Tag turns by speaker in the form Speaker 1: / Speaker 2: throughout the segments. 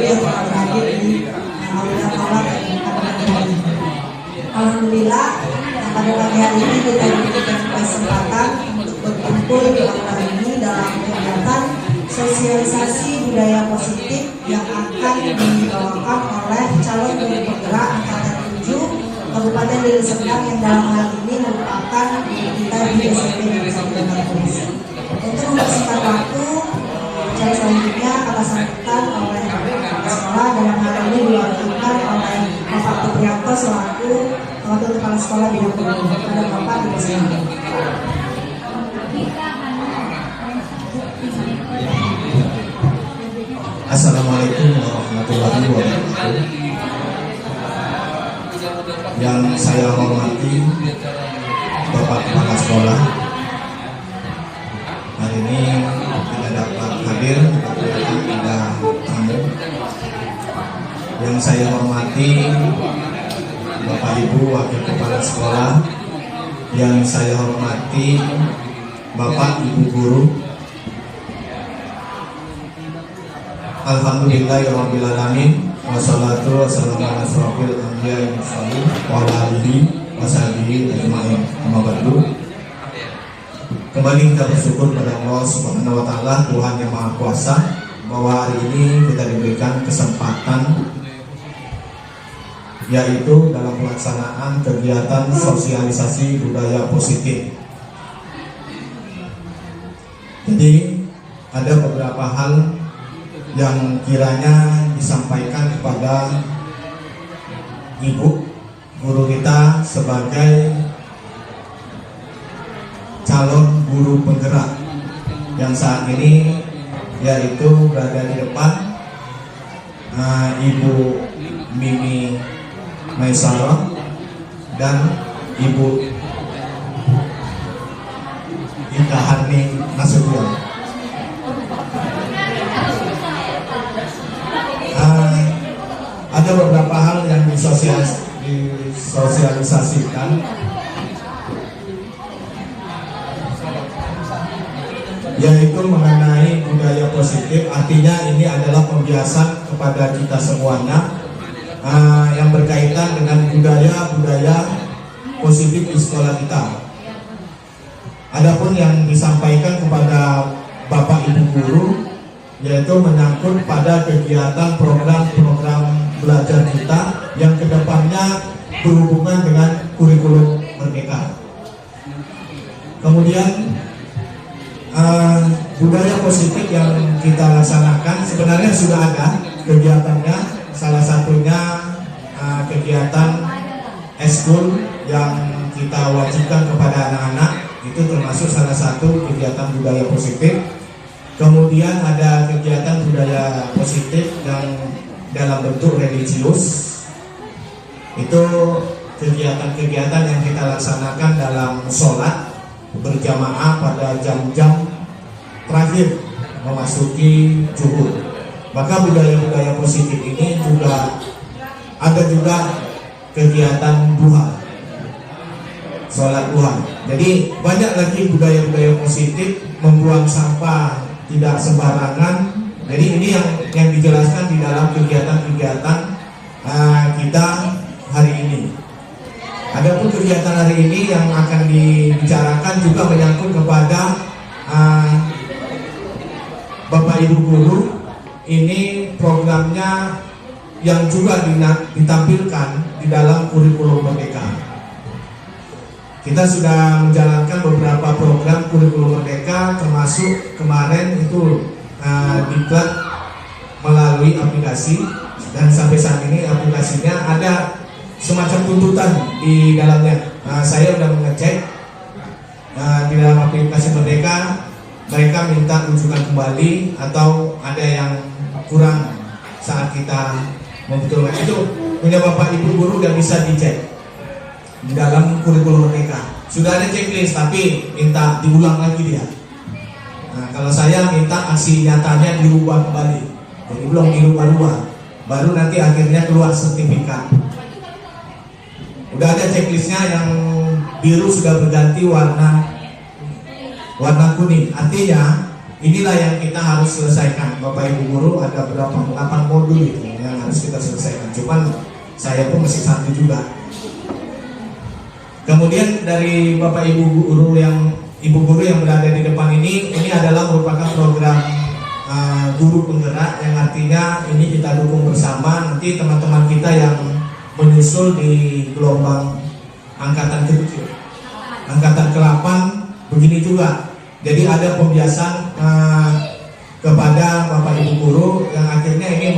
Speaker 1: yang hadir di Aulia Kolak Alhamdulillah, pada pagi hari ini kita diberikan kesempatan untuk berkumpul di aula ini dalam kegiatan sosialisasi budaya positif yang akan dibawakan oleh calon guru penggerak angkatan 7 Kabupaten Deli Serdang yang dalam hal ini merupakan kita di SMP Negeri 1 Polisi. Untuk mempersingkat waktu, acara selanjutnya akan sambutan oleh kepala sekolah, dalam hal ini diwakilkan oleh Bapak Supriyanto selaku Wakil Kepala Sekolah Bidang Pendidikan. Pada Bapak dipersilakan.
Speaker 2: Assalamualaikum warahmatullahi wabarakatuh. Yang saya hormati Bapak Kepala Sekolah, hari ini tidak dapat hadir karena ada tamu. Yang saya hormati Bapak Ibu Wakil Kepala Sekolah, yang saya hormati Bapak Ibu Guru. Alhamdulillahirrahmanirrahim. Wassalatu wassalamu ala asrofil anbiya'i mursalin wa ala alihi wa sahbihi ajma'in. Amma ba'du. Kembali kita bersyukur pada Allah Subhanahu wa taala, Tuhan yang Maha Kuasa, bahwa hari ini kita diberikan kesempatan yaitu dalam pelaksanaan kegiatan sosialisasi budaya positif. Jadi ada beberapa hal yang kiranya disampaikan kepada ibu guru kita sebagai calon guru penggerak yang saat ini yaitu berada di depan, Ibu Mimi Maisarah dan Ibu Ika Hani Nasution. Ada beberapa hal yang disosialisasikan, yaitu mengenai budaya positif. Artinya ini adalah pembiasan kepada kita semuanya yang berkaitan dengan budaya positif di sekolah kita. Adapun yang disampaikan kepada Bapak Ibu Guru yaitu menyangkut pada kegiatan program-program belajar kita yang kedepannya berhubungan dengan kurikulum merdeka. Kemudian budaya positif yang kita laksanakan sebenarnya sudah ada kegiatannya. Salah satunya kegiatan eskul yang kita wajibkan kepada anak-anak, itu termasuk salah satu kegiatan budaya positif. Kemudian ada kegiatan budaya positif yang dalam bentuk religius. Itu kegiatan-kegiatan yang kita laksanakan dalam sholat berjamaah pada jam-jam terakhir memasuki zuhur. Maka budaya-budaya positif ini juga ada juga kegiatan duha, sholat duha. Jadi banyak lagi budaya-budaya positif, membuang sampah tidak sembarangan. Jadi ini yang dijelaskan di dalam kegiatan-kegiatan kita hari ini. Adapun kegiatan hari ini yang akan dibicarakan juga menyangkut kepada Bapak Ibu Guru. Ini programnya yang juga ditampilkan di dalam kurikulum merdeka. Kita sudah menjalankan beberapa program kurikulum merdeka, termasuk kemarin itu diklat melalui aplikasi, dan sampai saat ini aplikasinya ada semacam tuntutan di dalamnya. Saya sudah mengecek di dalam aplikasi merdeka, mereka minta rujukan kembali atau ada yang kurang saat kita membetulkan. Itu punya Bapak Ibu Guru dan bisa dicek di dalam kurikulum merdeka. Sudah ada checklist tapi minta diulang lagi dia. Nah, kalau saya minta aksi nyatanya dirubah kembali, jadi belum dirubah-rubah, baru nanti akhirnya keluar sertifikat. Udah ada checklistnya, yang biru sudah berganti warna kuning. Artinya inilah yang kita harus selesaikan. Bapak Ibu guru, ada berapa 8 modul itu yang harus kita selesaikan. Cuman saya pun masih satu juga. Kemudian dari Bapak Ibu guru yang berada di depan ini adalah merupakan program guru penggerak, yang artinya ini kita dukung bersama. Nanti teman-teman kita yang menyusul di gelombang angkatan ke-7, angkatan ke-8 begini juga. Jadi ada pembiasan kepada Bapak Ibu guru yang akhirnya ini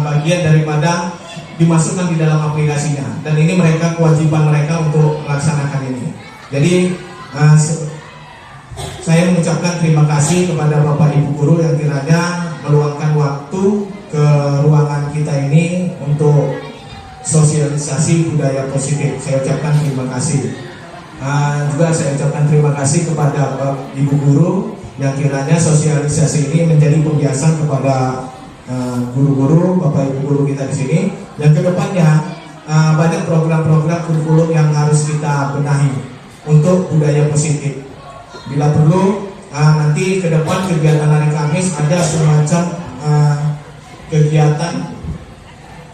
Speaker 2: bagian daripada dimasukkan di dalam aplikasinya, dan ini mereka kewajiban mereka untuk melaksanakan ini. Jadi saya mengucapkan terima kasih kepada Bapak Ibu guru yang kiranya meluangkan waktu ke ruangan kita ini untuk sosialisasi budaya positif. Saya ucapkan terima kasih. Juga saya ucapkan terima kasih kepada Ibu guru yang kiranya sosialisasi ini menjadi pembiasan kepada guru-guru, Bapak Ibu guru kita di sini. Yang kedepannya banyak program-program kurikulum yang harus kita benahi untuk budaya positif. Bila perlu nanti ke depan kegiatan hari Kamis ada semacam kegiatan.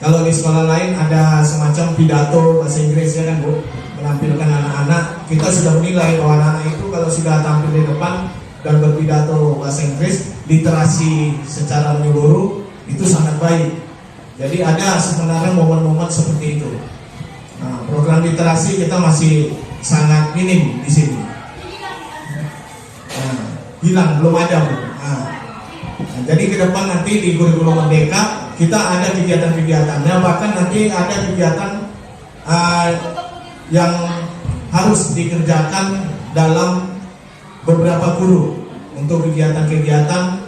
Speaker 2: Kalau di sekolah lain ada semacam pidato bahasa Inggris, ya kan Bu, menampilkan anak-anak. Kita sudah menilai bahwa anak-anak itu kalau sudah tampil di depan dan berpidato bahasa Inggris, literasi secara menyeluruh itu sangat baik. Jadi ada sebenarnya momen-momen seperti itu. Program literasi kita masih sangat minim di sini. Hilang, belum ada Bu. Jadi ke depan nanti di kurikulum merdeka kita ada kegiatan-kegiatannya, bahkan nanti ada kegiatan yang harus dikerjakan dalam beberapa guru untuk kegiatan-kegiatan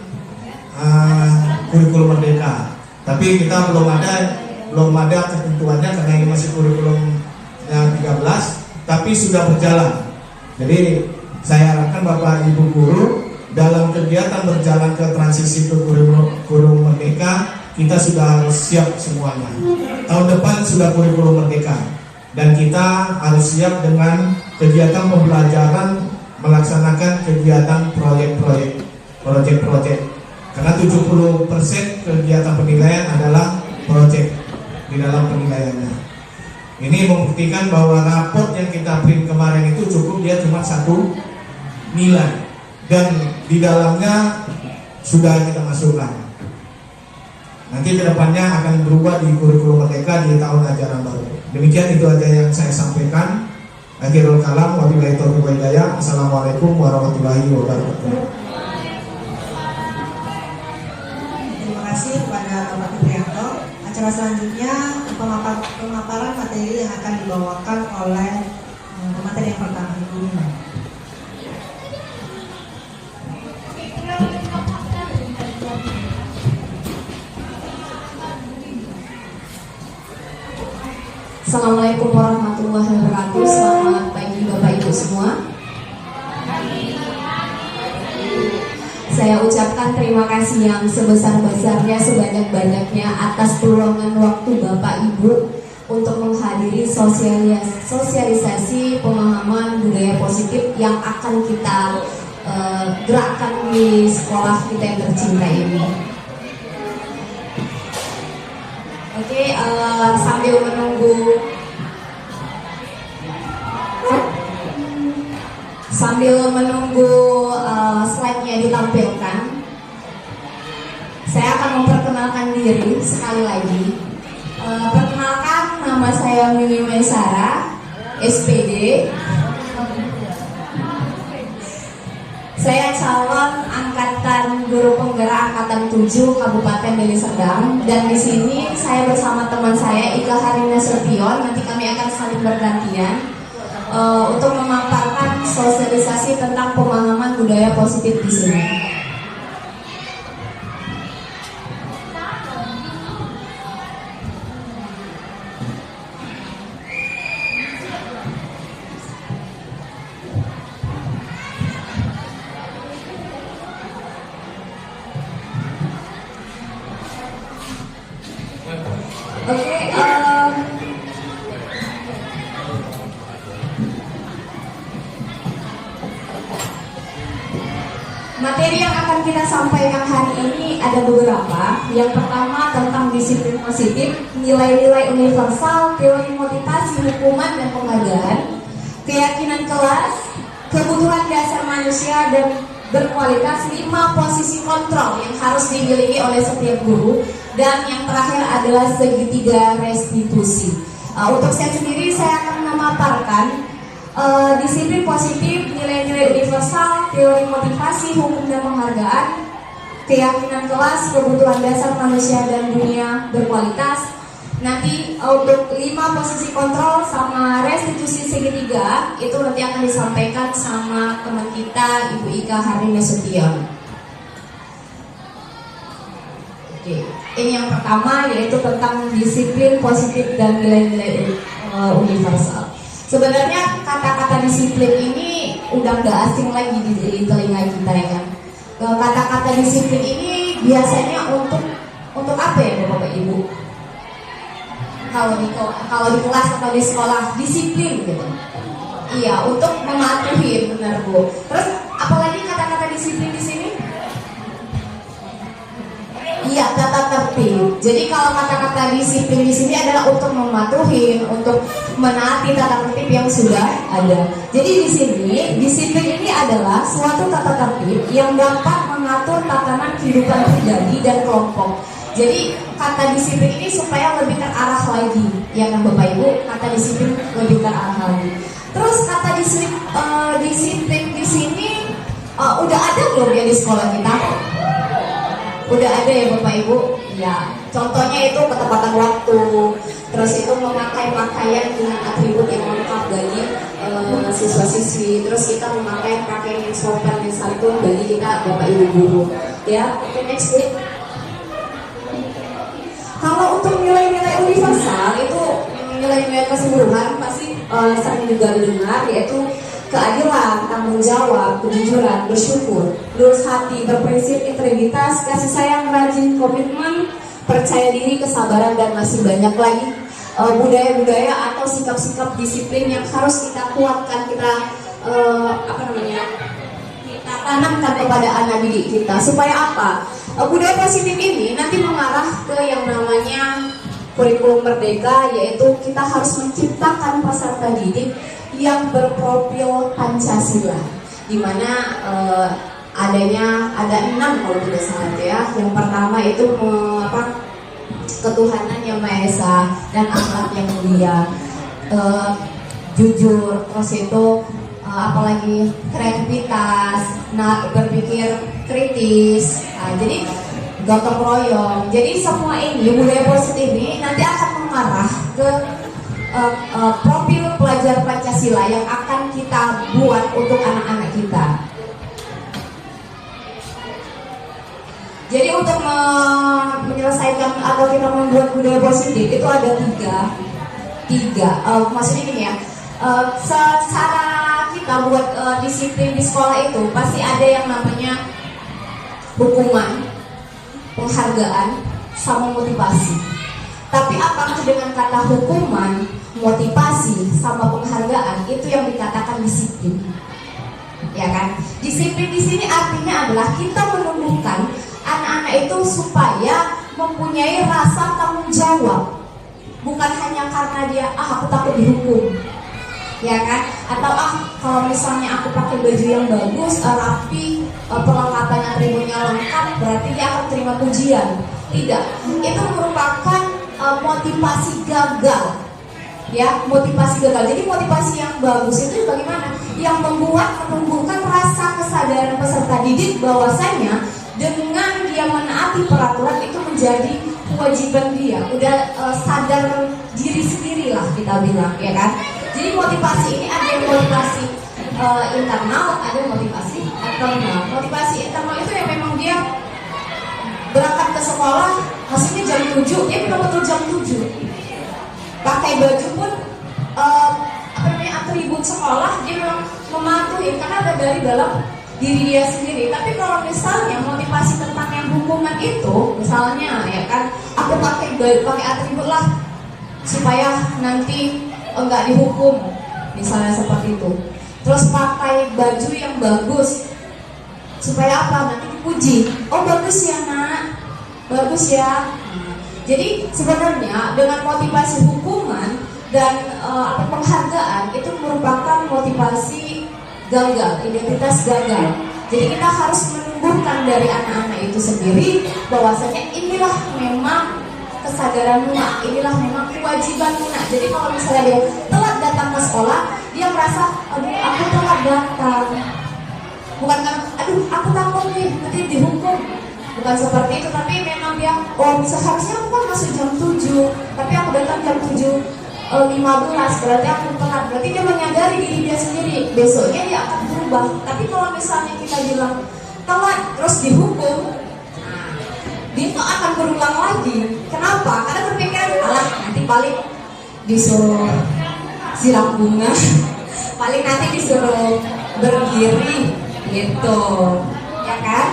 Speaker 2: kurikulum merdeka. Tapi kita belum ada ketentuannya karena ini masih kurikulum yang 13, tapi sudah berjalan. Jadi saya harapkan Bapak Ibu guru dalam kegiatan berjalan ke transisi ke kurikulum merdeka, kita sudah harus siap semuanya. Tahun depan sudah kurikulum merdeka, dan kita harus siap dengan kegiatan pembelajaran melaksanakan kegiatan proyek-proyek. Karena 70% kegiatan penilaian adalah proyek di dalam penilaiannya. Ini membuktikan bahwa raport yang kita print kemarin itu cukup, dia cuma 1 nilai, dan di dalamnya sudah kita masukkan. Nanti kedepannya akan berubah di kurikulum merdeka di tahun ajaran baru. Demikian itu aja yang saya sampaikan. Akhirul kalam, wabillahi taufiq wal hidayah. Assalamualaikum warahmatullahi wabarakatuh.
Speaker 1: Terima kasih kepada Bapak Prianto. Acara selanjutnya pemaparan materi yang akan dibawakan oleh pemateri yang pertama, Ibu Nina.
Speaker 3: Assalamualaikum warahmatullahi wabarakatuh. Selamat pagi Bapak Ibu semua. Saya ucapkan terima kasih yang sebesar-besarnya, sebanyak-banyaknya atas peluangan waktu Bapak Ibu untuk menghadiri sosialisasi pemahaman budaya positif yang akan kita gerakkan di sekolah kita yang tercinta ini. Oke, sambil menunggu slide-nya ditampilkan, saya akan memperkenalkan diri sekali lagi. Perkenalkan, nama saya Mimi Maisara, SPD. Saya calon angkatan guru penggerak angkatan 7 Kabupaten Deli Serdang, dan di sini saya bersama teman saya Ika Harina Serpion. Nanti kami akan saling bergantian untuk memaparkan sosialisasi tentang pemahaman budaya positif di sini. Materi yang akan kita sampaikan hari ini ada beberapa. Yang pertama tentang disiplin positif, nilai-nilai universal, teori motivasi, hukuman dan penghargaan, keyakinan kelas, kebutuhan dasar manusia dan berkualitas, 5 posisi kontrol yang harus dimiliki oleh setiap guru, dan yang terakhir adalah segitiga restitusi. Untuk saya sendiri saya akan memaparkan disiplin positif, nilai-nilai universal, teori motivasi, hukum dan penghargaan, keyakinan kelas, kebutuhan dasar manusia dan dunia berkualitas. Nanti untuk 5 posisi kontrol sama restitusi segitiga itu nanti akan disampaikan sama teman kita Ibu Ika Harini Nasution. Oke, ini yang pertama yaitu tentang disiplin positif dan nilai-nilai universal. Sebenarnya kata-kata disiplin ini udah gak asing lagi di telinga kita ya kan. Kata-kata disiplin ini biasanya untuk apa ya Bapak Ibu? Kalau di kelas atau di sekolah disiplin gitu. Iya, untuk mematuhi, benar Bu. Terus apalagi kata-kata disiplin di sini? Iya, tata tertib. Jadi kalau kata-kata disiplin di sini adalah untuk mematuhi, untuk menaati tata tertib yang sudah ada. Jadi di sini disiplin ini adalah suatu tata tertib yang dapat mengatur tatanan kehidupan pribadi dan kelompok. Jadi kata disiplin ini supaya lebih terarah lagi, ya kan Bapak Ibu? Kata disiplin lebih terarah lagi. Terus kata disiplin di sini udah ada belum ya di sekolah kita? Udah ada ya Bapak Ibu? Ya, contohnya itu ketepatan waktu, terus itu memakai pakaian dengan atribut yang lengkap bagi siswa-siswi, terus kita memakai pakaian yang sopan dan santun bagi kita Bapak Ibu guru. Ya, oke, next please. Kalau untuk nilai-nilai universal itu nilai-nilai keseluruhan pasti sering juga didengar, yaitu keadilan, tanggung jawab, kejujuran, bersyukur, lurus hati, berprinsip, integritas, kasih sayang, rajin, komitmen, percaya diri, kesabaran, dan masih banyak lagi budaya-budaya atau sikap-sikap disiplin yang harus kita kuatkan, kita kita tanamkan kepada anak didik kita. Supaya apa? Budaya positif ini nanti mengarah ke yang namanya kurikulum merdeka, yaitu kita harus menciptakan peserta didik yang berprofil Pancasila, di mana ada 6 kalau tidak salah ya. Yang pertama itu ketuhanan yang Maha Esa dan akhlak yang mulia, jujur, terus itu apalagi kreativitas, berpikir kritis, jadi gotong royong. Jadi semua ini budaya positif ini nanti akan mengarah ke profil pelajar Pancasila yang akan kita buat untuk anak-anak kita. Jadi untuk menyelesaikan atau kita membuat budaya positif itu ada tiga. Maksudnya gini ya, secara kita buat disiplin di sekolah itu pasti ada yang namanya hukuman, penghargaan, sama motivasi. Tapi apakah dengan kata hukuman, motivasi, sama penghargaan itu yang dikatakan disiplin? Ya kan? Disiplin di sini artinya adalah kita menumbuhkan anak-anak itu supaya mempunyai rasa tanggung jawab, bukan hanya karena dia aku takut dihukum, ya kan? Atau kalau misalnya aku pakai baju yang bagus, rapi, perlengkapan atributnya lengkap, berarti dia akan terima pujian. Tidak, itu merupakan motivasi gagal, ya, motivasi gagal. Jadi motivasi yang bagus itu bagaimana? Yang menumbuhkan rasa kesadaran peserta didik bahwasanya dengan dia menaati peraturan itu menjadi kewajiban dia, udah sadar diri sendiri lah kita bilang, ya kan? Jadi motivasi ini ada yang motivasi internal, ada yang motivasi eksternal. Motivasi internal itu yang memang dia berangkat ke sekolah, hasilnya jam 7, dia betul-betul jam 7. Pakai baju pun atribut sekolah dia memang mematuhi karena ada dari dalam diri dia sendiri. Tapi kalau misalnya motivasi tentang yang hukuman itu, misalnya ya kan, aku pakai atribut lah supaya nanti enggak dihukum, misalnya seperti itu. Terus pakai baju yang bagus Supaya apa? Nanti dipuji. Oh bagus ya nak, bagus ya. Jadi sebenarnya dengan motivasi hukuman dan penghargaan itu merupakan motivasi gagal, identitas gagal. Jadi kita harus menumbuhkan dari anak-anak itu sendiri bahwasanya inilah memang kesadaran nak, inilah memang kewajiban nak. Jadi kalau misalnya dia telat datang ke sekolah, dia merasa, aduh aku telat datang. Bukan kan, aduh aku takut nih nanti dihukum. Bukan seperti itu, tapi memang dia, oh seharusnya aku kan masuk jam 7, tapi aku datang jam 7:15, berarti aku telat. Berarti dia menyadari diri dia sendiri, besoknya dia akan berubah. Tapi kalau misalnya kita bilang telat terus dihukum, dia tuh akan berulang lagi. Kenapa? Karena berpikiran, alah nanti paling disuruh siram bunga, paling nanti disuruh berdiri gitu, ya kan?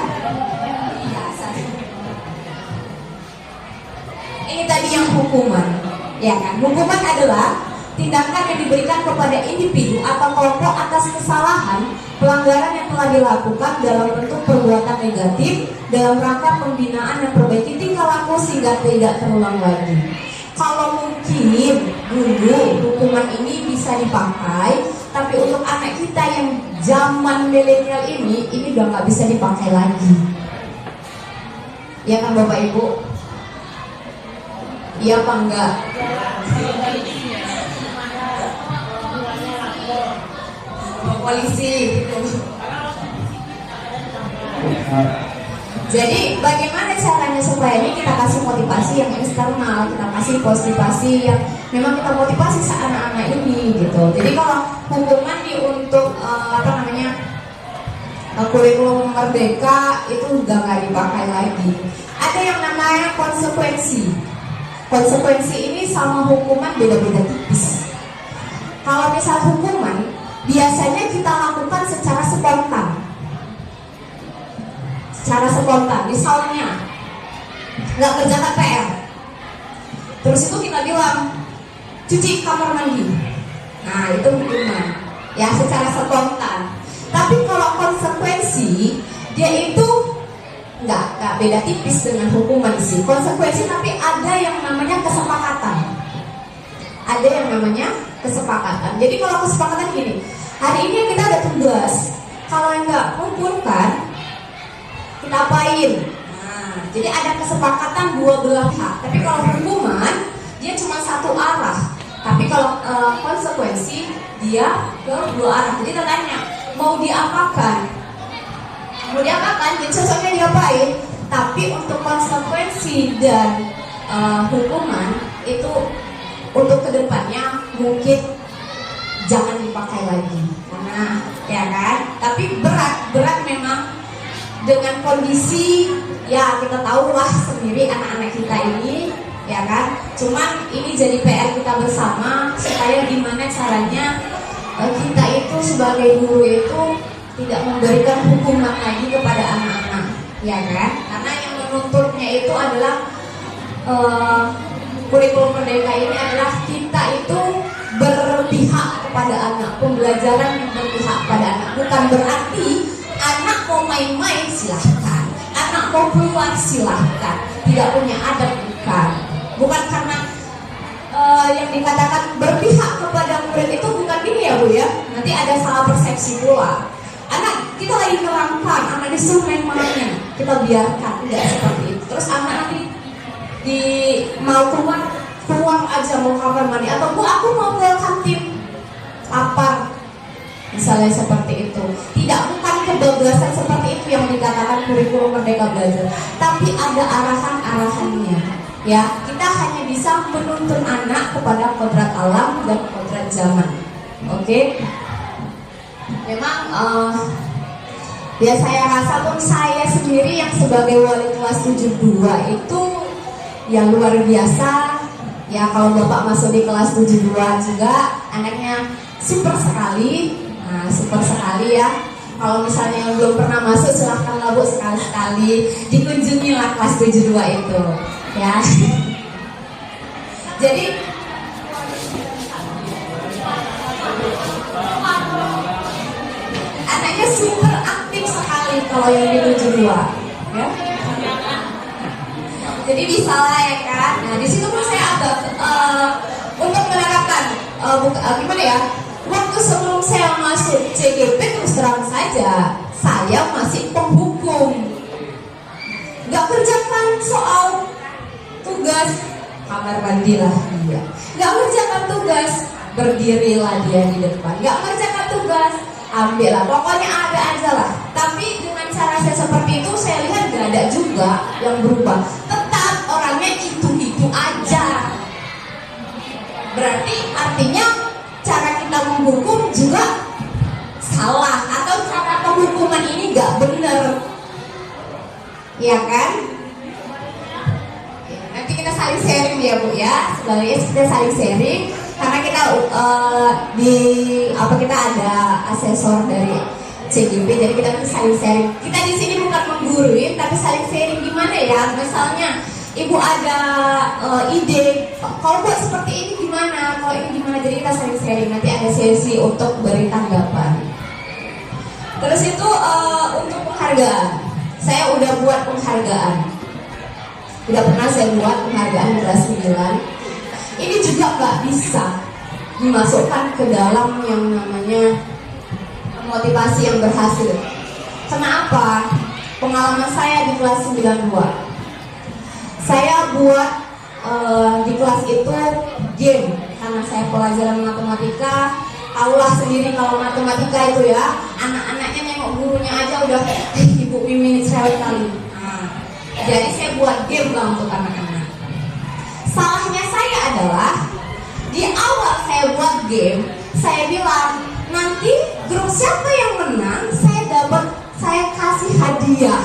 Speaker 3: Biasa. Ini tadi yang hukuman, ya kan? Hukuman adalah tindakan yang diberikan kepada individu atau kelompok atas kesalahan pelanggaran yang telah dilakukan dalam bentuk perbuatan negatif dalam rangka pembinaan dan perbaiki tingkah laku sehingga tidak terulang lagi. Kalau mungkin dulu hukuman ini bisa dipakai, tapi untuk anak kita yang zaman milenial ini udah nggak bisa dipakai lagi. Ya kan Bapak Ibu? Iya apa enggak? Polisi gitu. Jadi bagaimana caranya supaya ini kita kasih motivasi yang eksternal, kita kasih motivasi yang memang kita motivasi anak-anak ini gitu. Jadi kalau hukuman untuk kurikulum merdeka itu udah nggak dipakai lagi. Ada yang namanya konsekuensi. Konsekuensi ini sama hukuman beda-beda tipis. Kalau misal hukuman biasanya kita lakukan secara spontan. Secara spontan, misalnya nggak kerjakan PR, terus itu kita bilang cuci kamar mandi. Nah itu hukuman, ya secara spontan. Tapi kalau konsekuensi, dia itu nggak beda tipis dengan hukuman sih. Konsekuensi tapi ada yang namanya kesepakatan. Ada yang namanya kesepakatan. Jadi kalau kesepakatan gini, hari ini kita ada tugas, kalau yang nggak kumpulkan kita apain? Nah, jadi ada kesepakatan dua belah pihak. Tapi kalau hukuman dia cuma satu arah. Tapi kalau konsekuensi dia ke dua arah. Jadi kita tanya mau diapakan? Mau diapakan? Jadi cocoknya diapain? Tapi untuk konsekuensi dan hukuman itu untuk kedepannya mungkin jangan dipakai lagi. Karena ya kan? Tapi berat memang. Dengan kondisi ya kita tahulah sendiri anak-anak kita ini ya kan, cuman ini jadi PR kita bersama supaya gimana caranya kita itu sebagai guru itu tidak memberikan hukuman lagi kepada anak-anak ya kan, karena yang menuntutnya itu adalah kurikulum merdeka ini adalah kita itu berpihak kepada anak, pembelajaran yang berpihak pada anak, bukan berarti anak mau main-main silahkan, anak mau keluar silahkan, tidak punya adab bukan karena yang dikatakan berpihak kepada murid itu bukan gini ya Bu ya, nanti ada salah persepsi pula. Anak kita lagi kerangkan, anak disuruh main-mainnya, kita biarkan, tidak seperti itu. Terus anak nanti mau keluar aja mau kamar mandi, atau Bu aku mau ke kantin lapar. Misalnya seperti itu. Tidak, bukan kebablasan seperti itu yang dikatakan kurikulum merdeka belajar, tapi ada arahan-arahannya. Ya, kita hanya bisa menuntun anak kepada kodrat alam dan kodrat zaman. Oke? Memang ya saya rasa pun saya sendiri yang sebagai wali kelas 72 itu ya luar biasa. Ya kalau Bapak masuk di kelas 72 juga anaknya super sekali. Nah, super sekali ya. Kalau misalnya yang belum pernah masuk silahkanlah Bu sekali-sekali dikunjungilah kelas 72 itu ya. Jadi anaknya super aktif sekali kalau yang dilucu 2 ya. Jadi bisa lah ya kan. Nah di situ pun saya agak untuk menerapkan gimana ya, waktu sebelum saya masuk CGP terus terang saja saya masih penghukum, nggak kerjakan soal tugas kamar mandi lah dia, nggak kerjakan tugas berdirilah dia di depan, nggak kerjakan tugas ambil lah, pokoknya ada aja lah. Tapi dengan cara saya seperti itu saya lihat nggak ada juga yang berubah, tetap orangnya itu aja. Berarti artinya cara kita menghukum juga salah, atau cara penghukuman ini nggak benar, ya kan? Nanti kita saling sharing ya Bu ya, sebenarnya kita saling sharing karena kita kita ada asesor dari CGP, jadi kita nanti saling sharing. Kita di sini bukan menggurui tapi saling sharing gimana ya, misalnya Ibu ada ide, kalau buat seperti ini gimana, kalau ini gimana, jadi kita saling sharing. Nanti ada sesi untuk beri tanggapan. Terus itu untuk penghargaan, saya udah buat penghargaan. Udah pernah saya buat penghargaan kelas 9. Ini juga nggak bisa dimasukkan ke dalam yang namanya motivasi yang berhasil. Kenapa? Pengalaman saya di kelas 92. Saya buat di kelas itu game, karena saya pelajaran matematika. Tahulah sendiri kalau matematika itu ya, anak-anaknya nengok gurunya aja udah Ibu Mimin cerewet kali. Jadi saya buat game lah untuk anak-anak. Salahnya saya adalah di awal saya buat game, saya bilang nanti grup siapa yang menang saya kasih hadiah.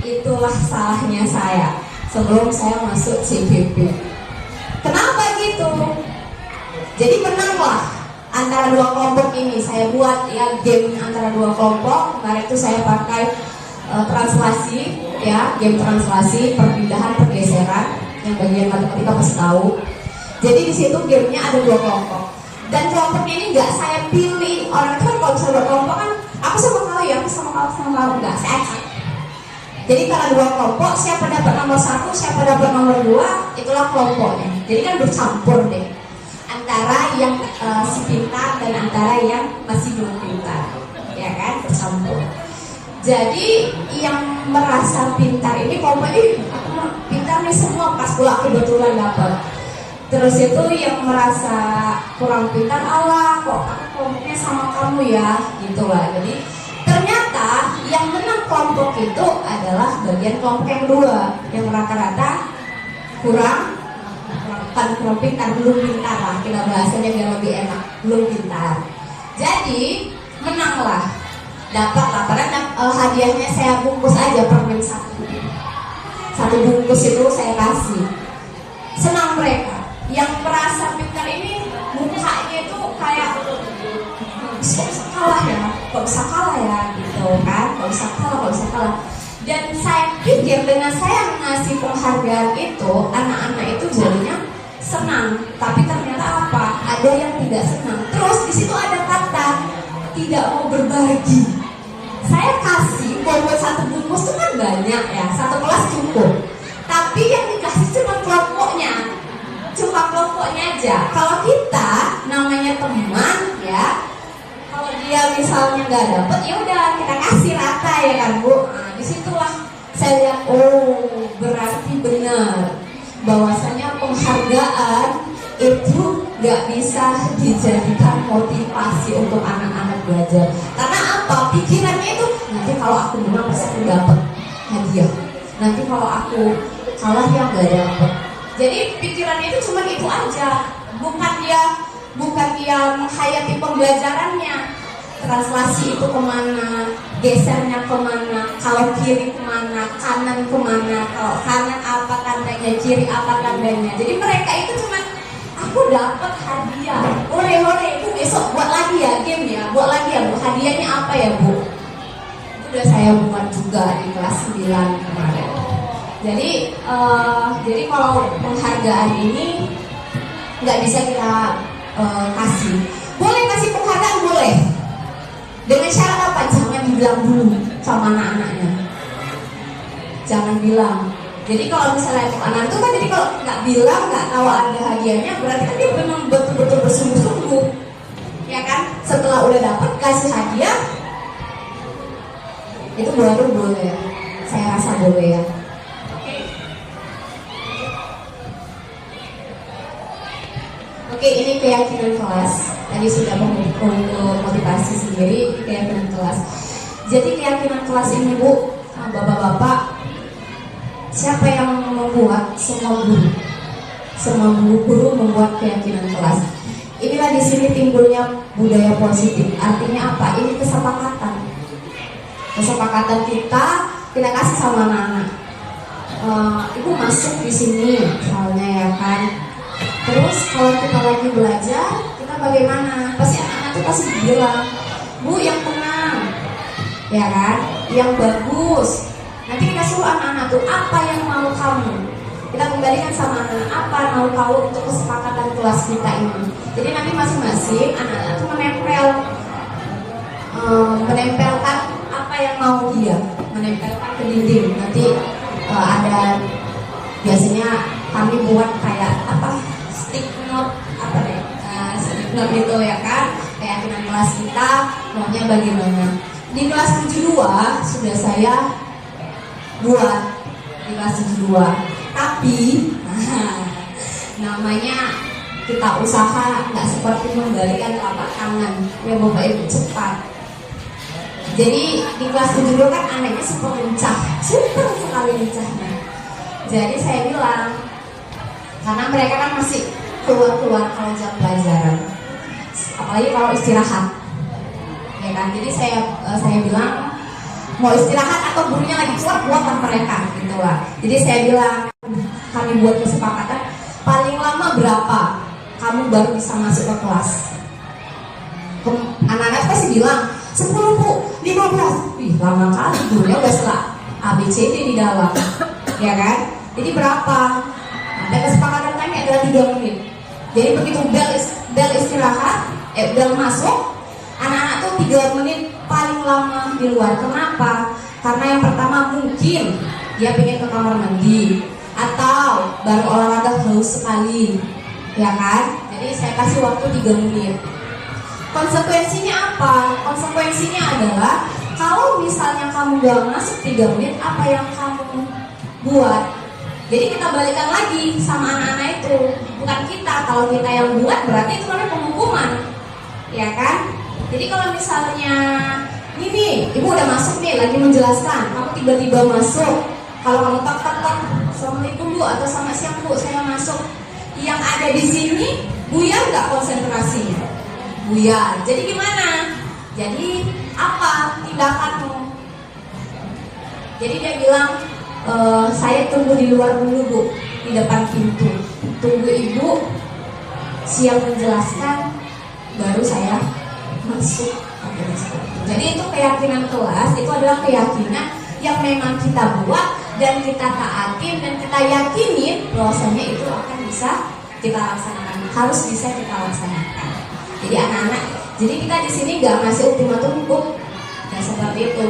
Speaker 3: Itulah salahnya saya sebelum saya masuk CGP. Kenapa gitu? Jadi menanglah antara 2 kelompok ini. Saya buat ya game antara 2 kelompok. Kemarin itu saya pakai translasi ya, game translasi, perpindahan, pergeseran, yang bagian matematika pasti tahu. Jadi di situ gamenya ada 2 kelompok. Dan kelompoknya ini nggak saya pilih. Orang itu kan kalau misalnya berkelompok kan aku sama kau ya, aku sama kau nggak, saya acak. Jadi karena 2 kelompok, siapa dapat nomor 1, siapa dapat nomor 2, itulah kelompoknya. Jadi kan bercampur deh antara yang si pintar dan antara yang masih belum pintar, ya kan, bercampur. Jadi yang merasa pintar ini kelompok ini, aku pintar nih semua, pas pula kebetulan dapat. Terus itu yang merasa kurang pintar, Allah kok aku kelompoknya sama kamu ya, gitulah. Jadi ternyata yang menang kelompok itu adalah bagian kelompok yang 2, yang rata-rata kurang pintar, belum pintar lah, kita bahasanya biar lebih enak, belum pintar. Jadi menanglah, dapatlah. Padahal hadiahnya saya bungkus aja permen 1 bungkus itu saya kasih. Senang mereka. Yang merasa pintar ini mukanya itu kayak kok bisa kalah ya, gitu kan, kok bisa kalah. Dan saya pikir dengan saya mengasih penghargaan itu, anak-anak itu jadinya senang. Tapi ternyata apa? Ada yang tidak senang. Terus di situ ada kata tidak mau berbagi. Saya kasih buat 1 bungkus itu kan banyak ya, 1 kelas cukup. Tapi yang dikasih cuma kelompoknya aja. Kalau kita namanya teman ya, kalau dia misalnya nggak dapet, ya udah kita kasih rata ya kan Bu. Nah, disitulah saya lihat, oh berarti benar bahwasanya penghargaan itu nggak bisa dijadikan motivasi untuk anak-anak belajar. Karena apa? Pikirannya itu nanti kalau aku menang pasti aku dapat hadiah. Nanti kalau aku kalah ya nggak dapat. Jadi pikirannya itu cuma itu aja, bukan dia menghayati pembelajarannya. Translasi itu kemana, gesernya kemana, kalau kiri kemana, kanan kemana, kalau kanan apa tandanya, kiri apa tandanya. Jadi mereka itu cuma aku dapat hadiah, hore Bu, besok buat lagi ya game ya, buat lagi ya Bu, hadiahnya apa ya Bu? Itu udah saya buat juga di kelas 9 kemarin. Jadi kalau penghargaan ini nggak bisa kita kasih. Boleh kasih penghargaan, boleh. Dengan syarat apa? Jangan dibilang dulu. sama anak-anaknya. Jangan bilang. Jadi kalau misalnya untuk anak itu kan, jadi kalau nggak bilang, nggak tahu ada hadiahnya, berarti kan dia memang betul-betul bersungguh-sungguh, ya kan? Setelah udah dapat kasih hadiah, itu baru boleh. Saya rasa boleh ya. Oke, ini keyakinan kelas. Tadi sudah untuk motivasi sendiri, keyakinan kelas. Jadi keyakinan kelas ini Bu, bapak-bapak, siapa yang membuat? Semua guru. Semua guru membuat keyakinan kelas. Inilah di sini timbulnya budaya positif. Artinya apa? Ini kesepakatan. Kesepakatan kita kasih sama anak-anak. Ibu masuk di sini, misalnya ya kan. Terus kalau kita lagi belajar, kita bagaimana? Pasti anak-anak tuh pasti bilang, Bu yang tenang, ya kan? Yang bagus. Nanti kita suruh anak-anak tuh apa yang mau kamu. Kita kembalikan sama anak-anak apa yang mau kamu untuk kesepakatan kelas kita ini. Jadi nanti masing-masing anak-anak tuh menempelkan apa yang mau dia, menempelkan ke dinding. Nanti ada biasanya kami buat kayak apa, stick note apa deh, stick note gitu ya kan, keyakinan kelas kita maunya bagaimana. Di kelas 72 sudah saya buat di kelas 72, tapi namanya kita usaha, nggak seperti membalikan telapak tangan ya Bapak Ibu, cepat. Jadi di kelas 72 kan anaknya super lincah, super sekali lincahnya. Jadi saya bilang, karena mereka kan masih keluar-keluar kalau jam pelajaran, apalagi kalau istirahat, ya kan. Jadi saya bilang, mau istirahat atau gurunya lagi keluar, buatlah mereka gitu lah. Jadi saya bilang, kami buat kesepakatan paling lama berapa kamu baru bisa masuk ke kelas. Anak-anak pasti bilang 10 Bu, 15. Wih, lama kali, gurunya udah setelah ABCD di dalam, ya kan. Jadi berapa? Ada kesepakatan kami adalah 3 menit. Jadi begitu bel istirahat, bel masuk, anak-anak tuh 3 menit paling lama di luar. Kenapa? Karena yang pertama mungkin dia pengen ke kamar mandi, atau baru olahraga haus sekali, ya kan. Jadi saya kasih waktu 3 menit. Konsekuensinya apa? Konsekuensinya adalah kalau misalnya kamu gak masuk 3 menit, apa yang kamu buat? Jadi kita balikan lagi sama anak-anak itu, bukan kita. Kalau kita yang buat berarti itu namanya penghukuman, ya kan? Jadi kalau misalnya ini ibu udah masuk nih, lagi menjelaskan, kamu tiba-tiba masuk, kalau kamu tak Assalamualaikum Bu, atau selamat siang Bu, saya masuk, yang ada di sini buyar nggak konsentrasinya? Buyar. Jadi gimana? Jadi apa tindakanmu? Jadi dia bilang, saya tunggu di luar dulu Bu, di depan pintu, tunggu ibu siap menjelaskan, baru saya masuk. Jadi itu keyakinan kelas, itu adalah keyakinan yang memang kita buat dan kita taatin dan kita yakinin bahwasanya itu akan bisa kita laksanakan, harus bisa kita laksanakan. Jadi anak-anak, jadi kita di sini nggak ngasih ultimatum Bu, nggak seperti itu.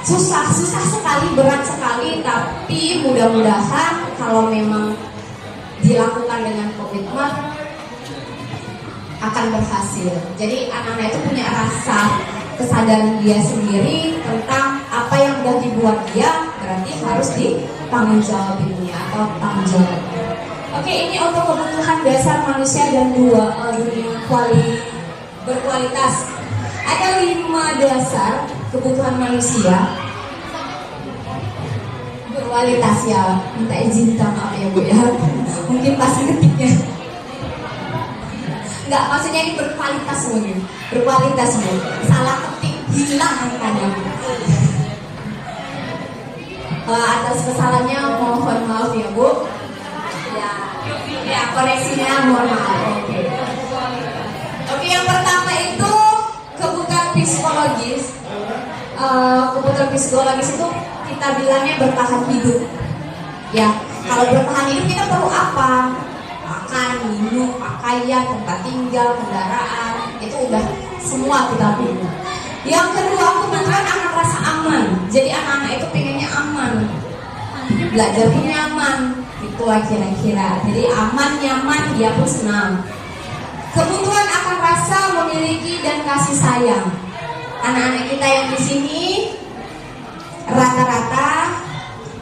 Speaker 3: Susah sekali, berat sekali, tapi mudah-mudahan kalau memang dilakukan dengan komitmen akan berhasil. Jadi anak-anak itu punya rasa kesadaran dia sendiri tentang apa yang sudah dibuat dia, berarti harus ditanggungjawabinnya atau tanggung jawab. Oke, ini untuk kebutuhan dasar manusia dan dunia berkualitas. Ada 5 dasar kebutuhan manusia berkualitas ya. Minta izin maaf ya Bu ya. Mungkin pasti ketiknya. Enggak, maksudnya ini berkualitas mungkin. Berkualitas Bu. Salah ketik, hilang angkanya. Atas kesalahannya mohon maaf ya Bu. Ya, koreksinya mohon maaf. Oke, yang pertama itu kebutuhan psikologis. Kebutuhan psikologis itu kita bilangnya bertahan hidup. Ya, kalau bertahan hidup kita perlu apa? Makan, minum, pakaian, tempat tinggal, kendaraan, itu udah semua kita punya. Yang kedua, kebutuhan akan rasa aman. Jadi anak-anak itu pengennya aman, belajar pun nyaman, itulah kira-kira. Jadi aman, nyaman, dia pun senang. Kebutuhan akan rasa memiliki dan kasih sayang. Anak-anak kita yang di sini rata-rata,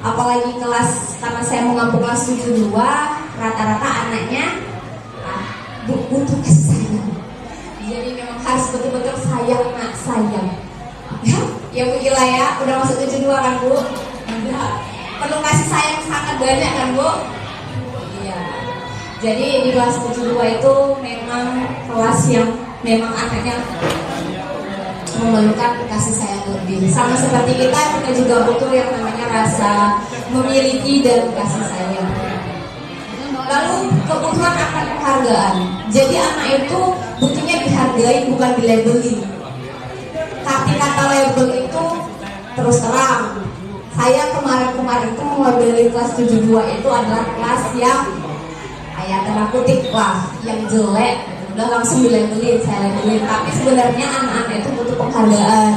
Speaker 3: apalagi kelas, karena saya mengampu kelas 72, rata-rata anaknya butuh kasih sayang. Jadi memang harus betul-betul sayang, nak sayang. Ya Bu Gila ya, udah masuk 72 kan Bu? Enggak. Perlu kasih sayang sangat banyak kan Bu? Iya. Jadi di kelas 72 itu memang kelas yang memang anaknya memerlukan kasih sayang lebih. Sama seperti kita juga butuh yang namanya rasa memiliki dan kasih sayang. Lalu kebutuhan akan penghargaan. Jadi anak itu butuhnya dihargai, bukan dilabeli. Tapi kata label itu terus terang, saya kemarin itu mewabili kelas 72 itu adalah kelas yang tanda kutip lah, yang jelek. Udah langsung dilabelin, saya labelin. Tapi sebenarnya anak-anak itu butuh penghargaan.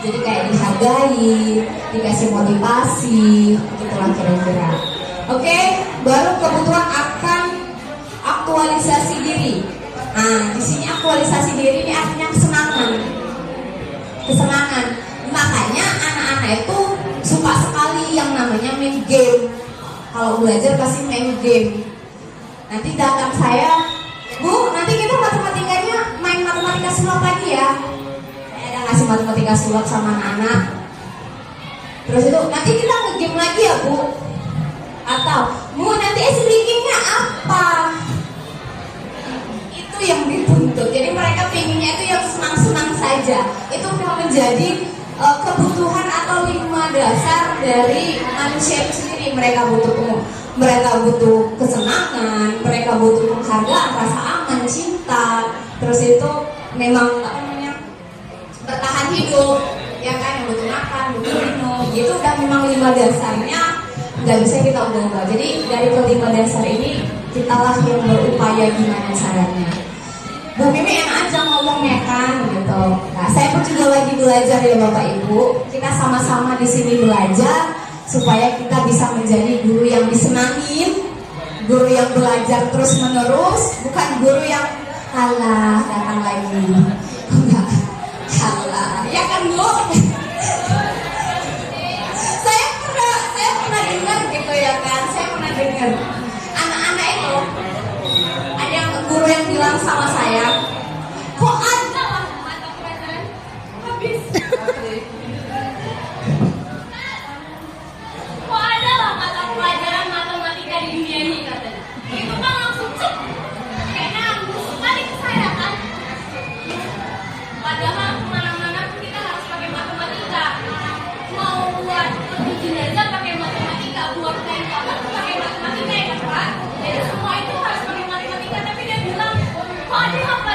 Speaker 3: Jadi kayak dihargai, dikasih motivasi, gitulah kira-kira. Oke, baru kebutuhan akan aktualisasi diri. Nah, di sini aktualisasi diri ini artinya kesenangan. Kesenangan. Makanya anak-anak itu suka sekali yang namanya main game. Kalau belajar pasti main game. Nanti datang saya, Bu, nanti kita matematikanya main matematika sulap lagi ya. Saya ada ngasih matematika sulap sama anak-anak. Terus itu, nanti kita nge-game lagi ya Bu. Atau, Bu, nanti SBK-nya apa? Itu yang dituntut. Jadi mereka pinginnya itu yang senang-senang saja. Itu udah menjadi kebutuhan atau 5 dasar dari manusia itu sendiri. Mereka butuh kesenangan, mereka butuh penghargaan, rasa aman, cinta. Terus itu memang bertahan hidup, ya kan, yang butuh makan, butuh minum. Itu udah memang 5 dasarnya. Nggak bisa kita ubah-ubah. Jadi dari kelima dasar ini kitalah yang berupaya gimana caranya. Bu Mimi enak aja ngomongnya kan gitu. Nah, saya pun juga lagi belajar ya Bapak Ibu. Kita sama-sama di sini belajar supaya kita bisa menjadi guru yang disenangin, guru yang belajar terus menerus, bukan guru yang halah datang lagi. Enggak, halah, ya kan Bu? Saya pernah dengar gitu ya kan, saya pernah dengar anak-anak itu ada yang guru yang bilang sama saya, kok ada lah mata pelajaran habis, kok ada lah mata pelajaran matematika di dunia ini katanya, itu kan langsung cek, kayaknya langsung balik ke saya kan, padahal kemana-mana pun kita harus pakai matematika. Mau buat jenazah pakai matematika, buat kain kotak pakai matematika ya kan Pak? Jadi semua itu harus pakai matematika, tapi dia bilang kok ada apa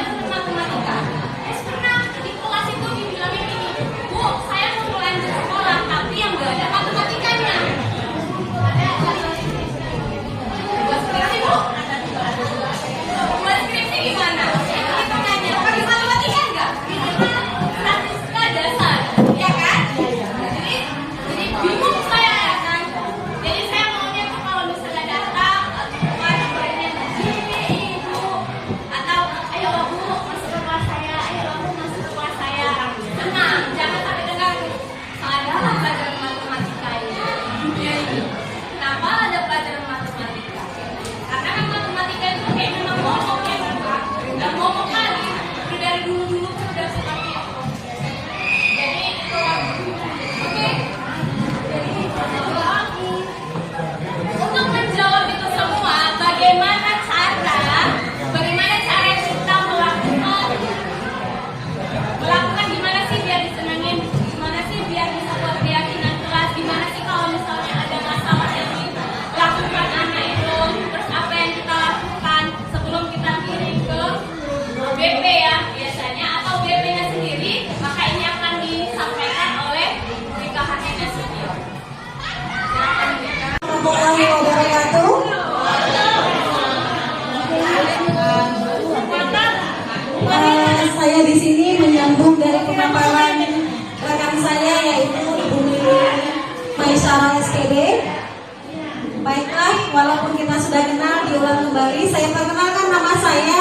Speaker 4: kembali. Saya perkenalkan, nama saya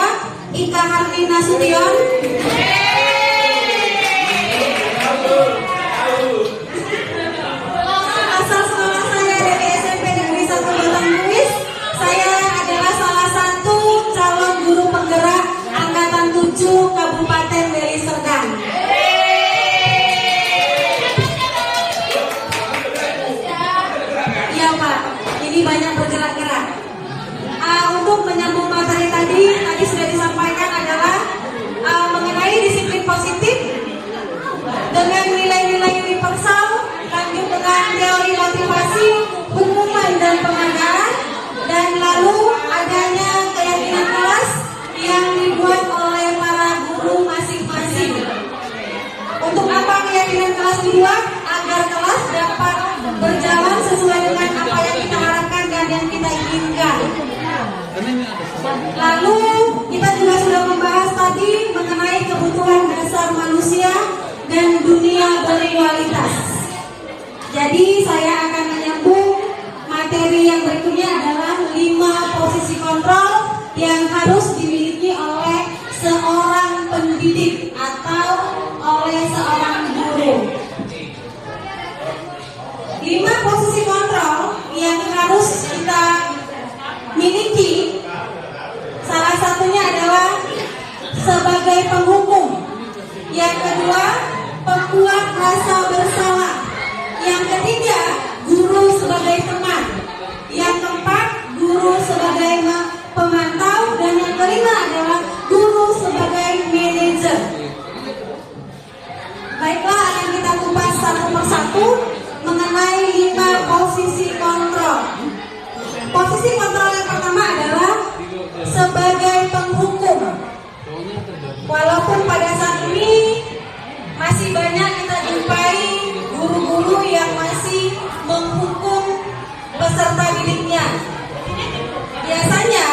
Speaker 4: Ika Harni Nasution. Asal sekolah saya dari SMP Negeri 1 Batang Luis. Saya adalah salah satu calon guru penggerak Angkatan 7 Kabupaten Deli Serdang. Iya Pak, ini banyak bergerak-gerak. Untuk menyambung materi tadi sudah disampaikan adalah mengenai disiplin positif dengan nilai-nilai universal, lanjut dengan teori motivasi, pengumuman dan penghargaan, dan lalu adanya keyakinan kelas yang dibuat oleh para guru masing-masing. Untuk apa keyakinan kelas dibuat? Agar kelas dapat berjalan sesuai dengan apa yang kita harapkan dan yang kita inginkan. Lalu kita juga sudah membahas tadi mengenai kebutuhan dasar manusia dan dunia berkualitas. Jadi saya akan menyambung materi yang berikutnya adalah 5 posisi kontrol yang harus dimiliki oleh seorang pendidik atau oleh seorang guru. 5 posisi kontrol yang harus kita miliki, salah satunya adalah sebagai penghukum, yang kedua pembuat rasa bersalah, yang ketiga guru sebagai teman, yang keempat guru sebagai pemantau, dan yang kelima adalah guru sebagai manajer. Baiklah, akan kita kupas satu persatu mengenai 5 posisi kontrol. Posisi kontrol yang pertama adalah sebagai penghukum. Walaupun pada saat ini masih banyak kita jumpai guru-guru yang masih menghukum peserta didiknya. Biasanya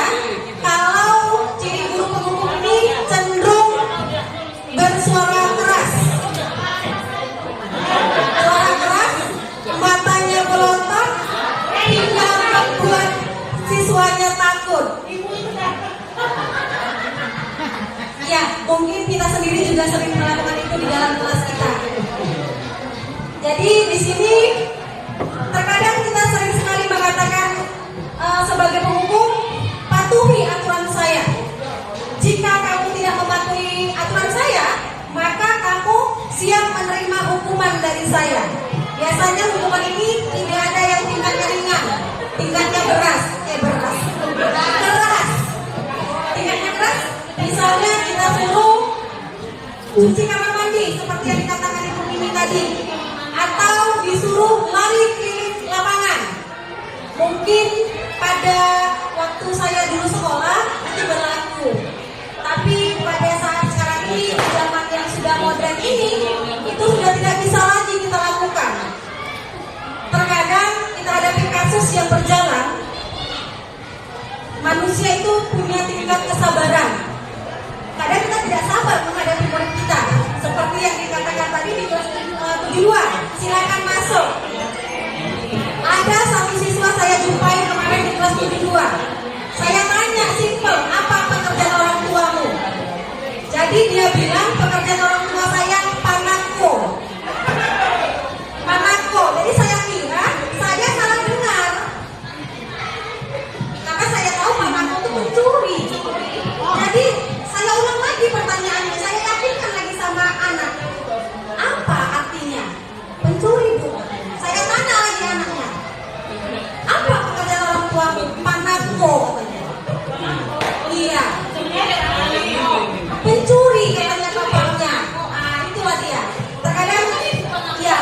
Speaker 4: kalau ciri guru penghukum ini cenderung bersuara keras. Suara keras, matanya berontak, hingga membuat siswanya takut. Ya, mungkin kita sendiri juga sering melakukan itu di dalam kelas kita. Jadi di sini terkadang kita sering sekali mengatakan sebagai penghukum, patuhi aturan saya. Jika kamu tidak mematuhi aturan saya, maka kamu siap menerima hukuman dari saya. Biasanya hukuman ini tidak ada yang tingkatnya ringan, tingkatnya keras. Tingkatnya keras, misalnya kita suruh cuci kamar mandi seperti yang dikatakan Ibu Mimi tadi, atau disuruh lari keliling lapangan. Mungkin pada waktu saya dulu sekolah itu berlaku, tapi pada saat sekarang ini, zaman yang sudah modern ini, itu sudah tidak bisa lagi kita lakukan. Terkadang kita hadapi kasus yang berjalan, manusia itu punya tingkat kesabaran. Kadang kita tidak sabar menghadapi murid kita, seperti yang dikatakan tadi di kelas 72. Silakan masuk. Ada satu siswa saya jumpai kemarin di kelas 72. Saya tanya simpel, apa pekerjaan orang tuamu? Jadi dia bilang pekerjaan orang tua saya panako. Jadi saya kira saya salah dengar. Karena saya tahu panako itu mencuri. Jadi saya ulang lagi pertanyaannya, saya yakinkan lagi sama anak. Apa artinya? Pencuri, Bu. Saya tanya lagi anaknya. Apa pekerjaan orang tua? Panako katanya. Iya. Pencuri katanya bapaknya. Itulah dia. Terkadang ya.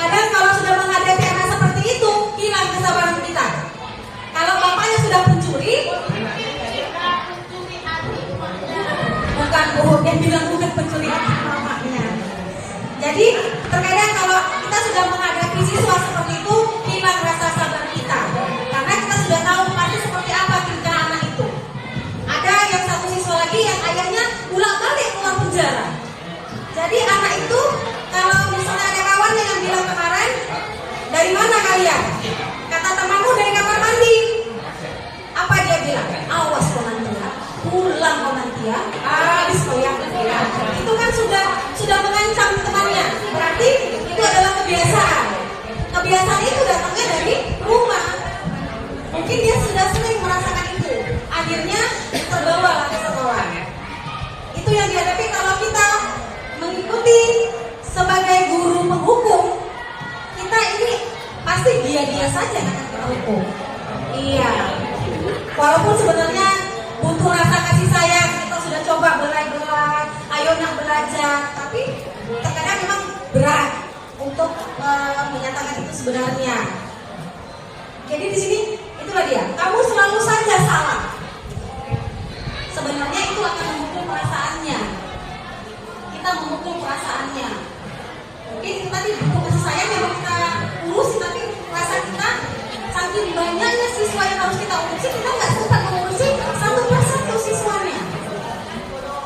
Speaker 4: Kadang kalau sudah menghadapi anak seperti itu, hilang kesabaran kita. Kalau bapaknya sudah pencuri, bukan bohong, dia bilang bukan pencuri bapaknya. Jadi terkadang kalau kita sudah menghadapi siswa seperti itu, hilang rasa sabar kita. Karena kita sudah tahu pasti seperti apa tingkah anak itu. Ada yang satu siswa lagi yang ayahnya bolak-balik keluar penjara. Jadi anak itu kalau misalnya ada kawannya yang bilang kemarin, dari mana kalian? Kata temanku dari kamar mandi. Apa dia bilang? ya, diskoyak ya. Itu kan sudah mengancam temannya. Berarti itu adalah kebiasaan. Kebiasaan itu datangnya dari rumah. Mungkin dia sudah sering merasakan itu. Akhirnya terbawa ke sekolah. Itu yang dihadapi kalau kita mengikuti sebagai guru penghukum. Kita ini pasti dia saja yang akan kita hukum. Iya. Walaupun sebenarnya butuh rasa kasih sayang, kita sudah coba belai-belai, ayo nak belajar, tapi terkadang memang berat untuk menyatakan itu sebenarnya. Jadi di sini itulah dia. Kamu selalu saja salah. Sebenarnya itu akan memukul perasaannya. Kita memukul perasaannya. Mungkin kita tadi butuh kasih sayang yang mau kita urusin, tapi rasa kita saking banyaknya siswa yang harus kita urusi, kita nggak sempat mengurusi satu persatu siswanya.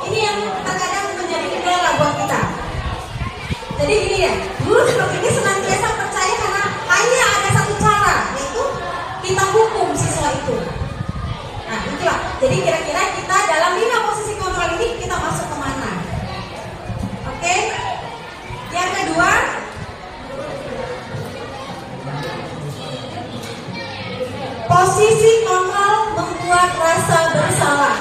Speaker 4: Ini yang terkadang menjadi kendala buat kita. Jadi gini ya, guru seperti ini senantiasa percaya karena hanya ada satu cara, yaitu kita hukum siswa itu. Nah itulah, jadi kira-kira kita dalam 5 posisi kontrol ini kita masuk kemana? Oke? Yang kedua, posisi kontrol membuat rasa bersalah.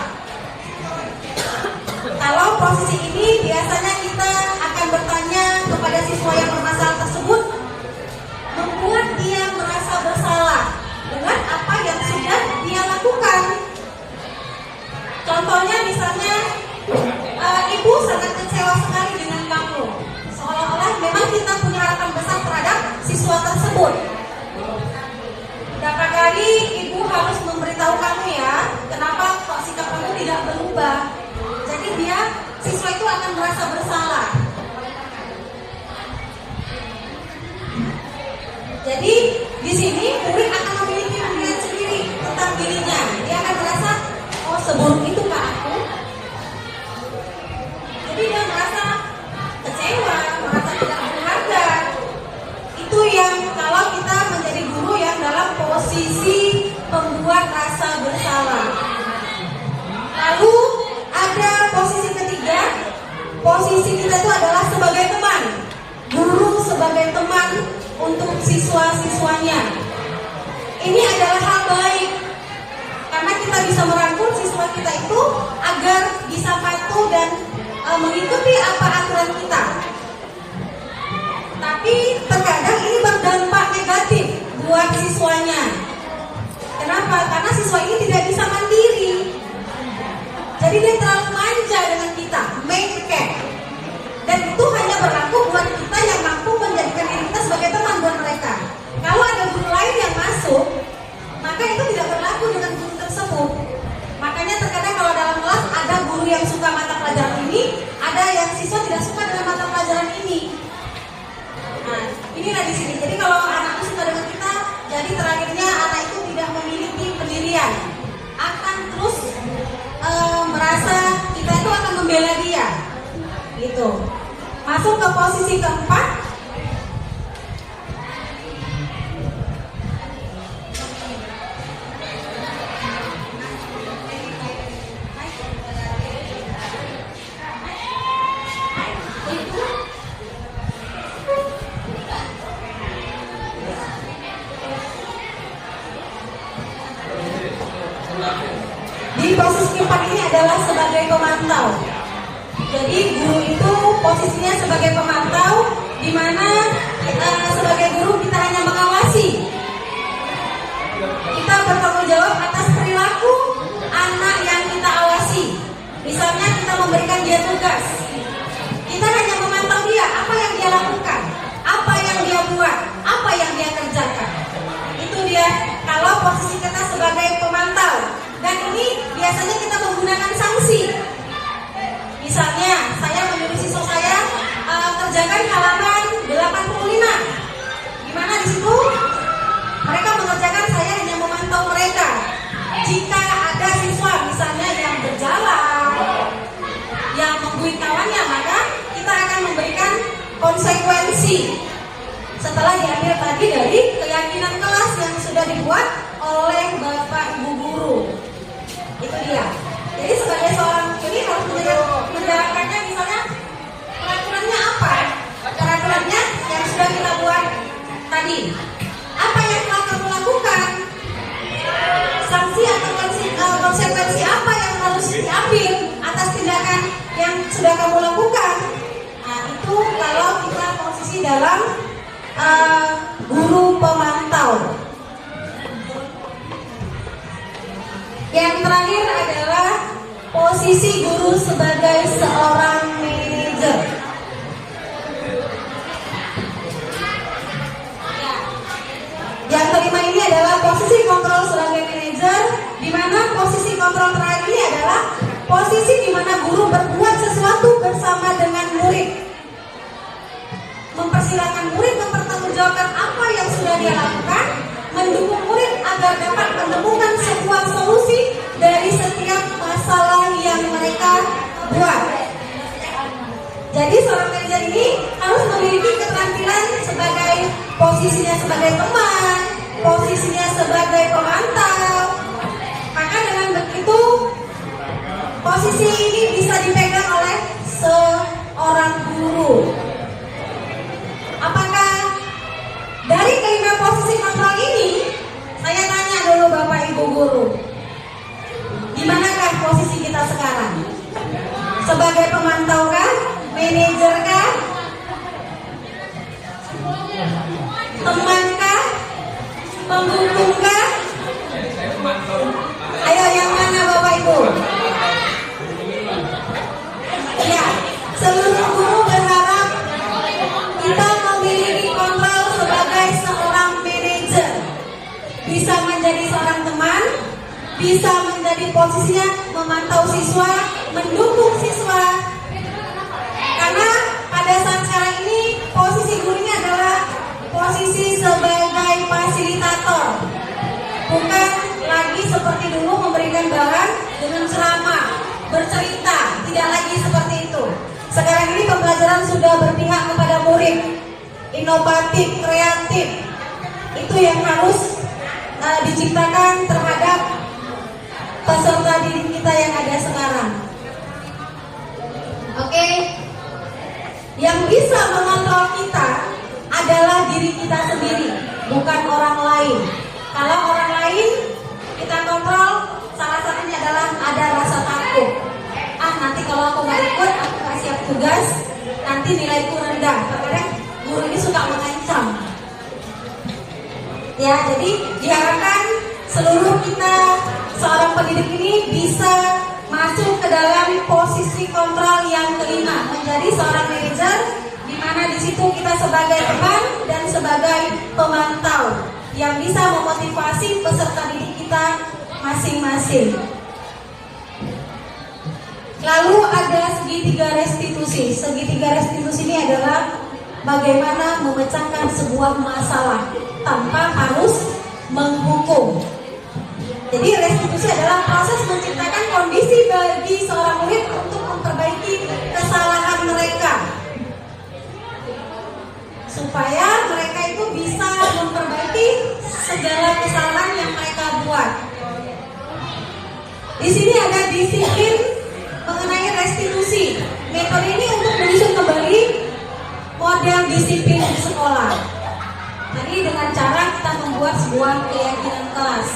Speaker 4: Kalau posisi ini biasanya kita akan bertanya kepada siswa yang bermasalah tersebut, membuat dia merasa bersalah dengan apa yang sudah dia lakukan. Contohnya misalnya, ibu sangat kecewa sekali dengan kamu. Seolah-olah memang kita punya harapan besar terhadap siswa tersebut. Berapa kali ibu harus memberitahu kamu ya, kenapa kok sikap kamu tidak berubah. Jadi siswa itu akan merasa bersalah. Jadi di sini murid akan memiliki pemikiran sendiri tentang dirinya. Dia akan merasa, oh seburuk itu kak aku. Jadi dia merasa kecewa, merasa tidak berharga. Itu yang kalau kita menjadi guru yang dalam posisi membuat rasa bersalah. Lalu ada posisi ketiga. Posisi kita itu adalah sebagai teman. Guru sebagai teman untuk siswa-siswanya. Ini adalah hal baik karena kita bisa merangkul siswa kita itu agar bisa patuh dan mengikuti apa aturan kita. Tapi terkadang ini berdampak negatif buat siswanya. Kenapa? Karena siswa ini tidak bisa mandiri. Jadi dia terlalu manja dengan kita, main care. Dan itu hanya berlaku buat kita yang mampu menjadikan diri kita sebagai teman buat mereka. Kalau ada guru lain yang masuk, maka itu tidak berlaku dengan guru tersebut. Makanya terkadang kalau dalam kelas ada guru yang suka mata pelajaran ini, ada yang siswa tidak suka dengan mata pelajaran ini. Nah, inilah di sini. Jadi kalau anak itu suka dengan kita, jadi terakhirnya anak itu tidak memiliki pendirian, akan terus merasa kita itu akan membela dia. Gitu. Masuk ke posisi keempat. Di posisi keempat ini adalah sebagai pemantau. Jadi guru itu posisinya sebagai pemantau, di mana sebagai guru kita hanya mengawasi. Kita bertanggung jawab atas perilaku anak yang kita awasi. Misalnya kita memberikan dia tugas, kita hanya memantau dia, apa yang dia lakukan, apa yang dia buat, apa yang dia kerjakan. Itu dia kalau posisi kita sebagai pemantau. Dan ini biasanya kita menggunakan sanksi. Misalnya, saya menyuruh siswa saya kerjakan halaman 85. Gimana di situ? Mereka mengerjakan, saya hanya memantau mereka. Jika ada siswa misalnya yang berjalan, yang menggigit kawan, dalam guru pemantau. Yang terakhir adalah posisi guru sebagai seorang manajer. Yang kelima ini adalah posisi kontrol sebagai manajer, di mana posisi kontrol terakhir ini adalah posisi di mana guru berbuat sesuatu bersama dengan murid, mempersilahkan murid mempertanggungjawabkan apa yang sudah dia lakukan, mendukung murid agar dapat menemukan sebuah solusi dari setiap masalah yang mereka buat. Jadi seorang manajer ini harus memiliki keterampilan sebagai posisinya sebagai teman, posisinya sebagai pemantau. Maka dengan begitu posisi ini bisa dipegang oleh seorang guru. Apakah dari kelima posisi kontrol ini, saya tanya dulu Bapak Ibu guru, di manakah posisi kita sekarang? Sebagai pemantau kah? Manajer kah? Teman kah? Pendukung kah? Ayo yang mana Bapak Ibu? Ya, seluruh guru berharap kita memiliki kontrol sebagai seorang manajer, bisa menjadi seorang teman, bisa menjadi posisinya memantau siswa, mendukung siswa. Karena pada saat sekarang ini posisi guru ini adalah posisi sebagai fasilitator, bukan lagi seperti dulu memberikan bahan dengan ceramah, bercerita, tidak lagi seperti itu. Sekarang ini pembelajaran sudah berpihak kepada murid, inovatif, kreatif. Itu yang harus diciptakan terhadap peserta didik kita yang ada sekarang. Oke, yang bisa mengontrol kita adalah diri kita sendiri, bukan orang lain. Kalau orang lain kita kontrol, salah satunya adalah ada rasa takut. Nanti kalau aku nggak ikut, aku nggak siap tugas, nanti nilaiku rendah. Terkadang guru ini suka mengancam. Ya, jadi diharapkan seluruh kita seorang pendidik ini bisa masuk ke dalam posisi kontrol yang kelima, menjadi seorang manajer, di mana di situ kita sebagai teman dan sebagai pemantau yang bisa memotivasi peserta didik kita masing-masing. Lalu ada segitiga restitusi. Segitiga restitusi ini adalah bagaimana memecahkan sebuah masalah tanpa harus menghukum. Jadi restitusi adalah proses menciptakan kondisi bagi seorang murid untuk memperbaiki kesalahan mereka, supaya mereka itu bisa memperbaiki segala kesalahan yang mereka buat. Di sini ada disiplin mengenai restitusi. Metode ini untuk menyusun kembali model disiplin di sekolah. Jadi dengan cara kita membuat sebuah keyakinan kelas.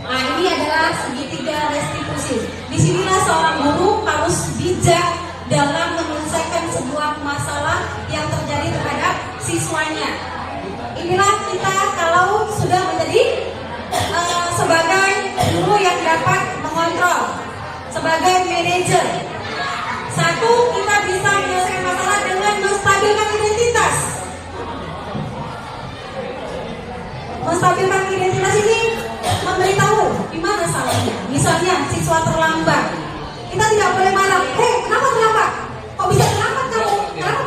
Speaker 4: Nah, ini adalah segitiga restitusi. Disinilah seorang guru harus bijak dalam menyelesaikan sebuah masalah yang terjadi terhadap siswanya. Inilah kita kalau sudah menjadi sebagai guru yang dapat mengontrol, sebagai manajer. Satu, kita bisa menyelesaikan masalah dengan menstabilkan identitas. Menstabilkan identitas ini memberitahu di mana salahnya. Misalnya siswa terlambat, kita tidak boleh marah. Kenapa terlambat? Kok bisa terlambat kamu? Kenapa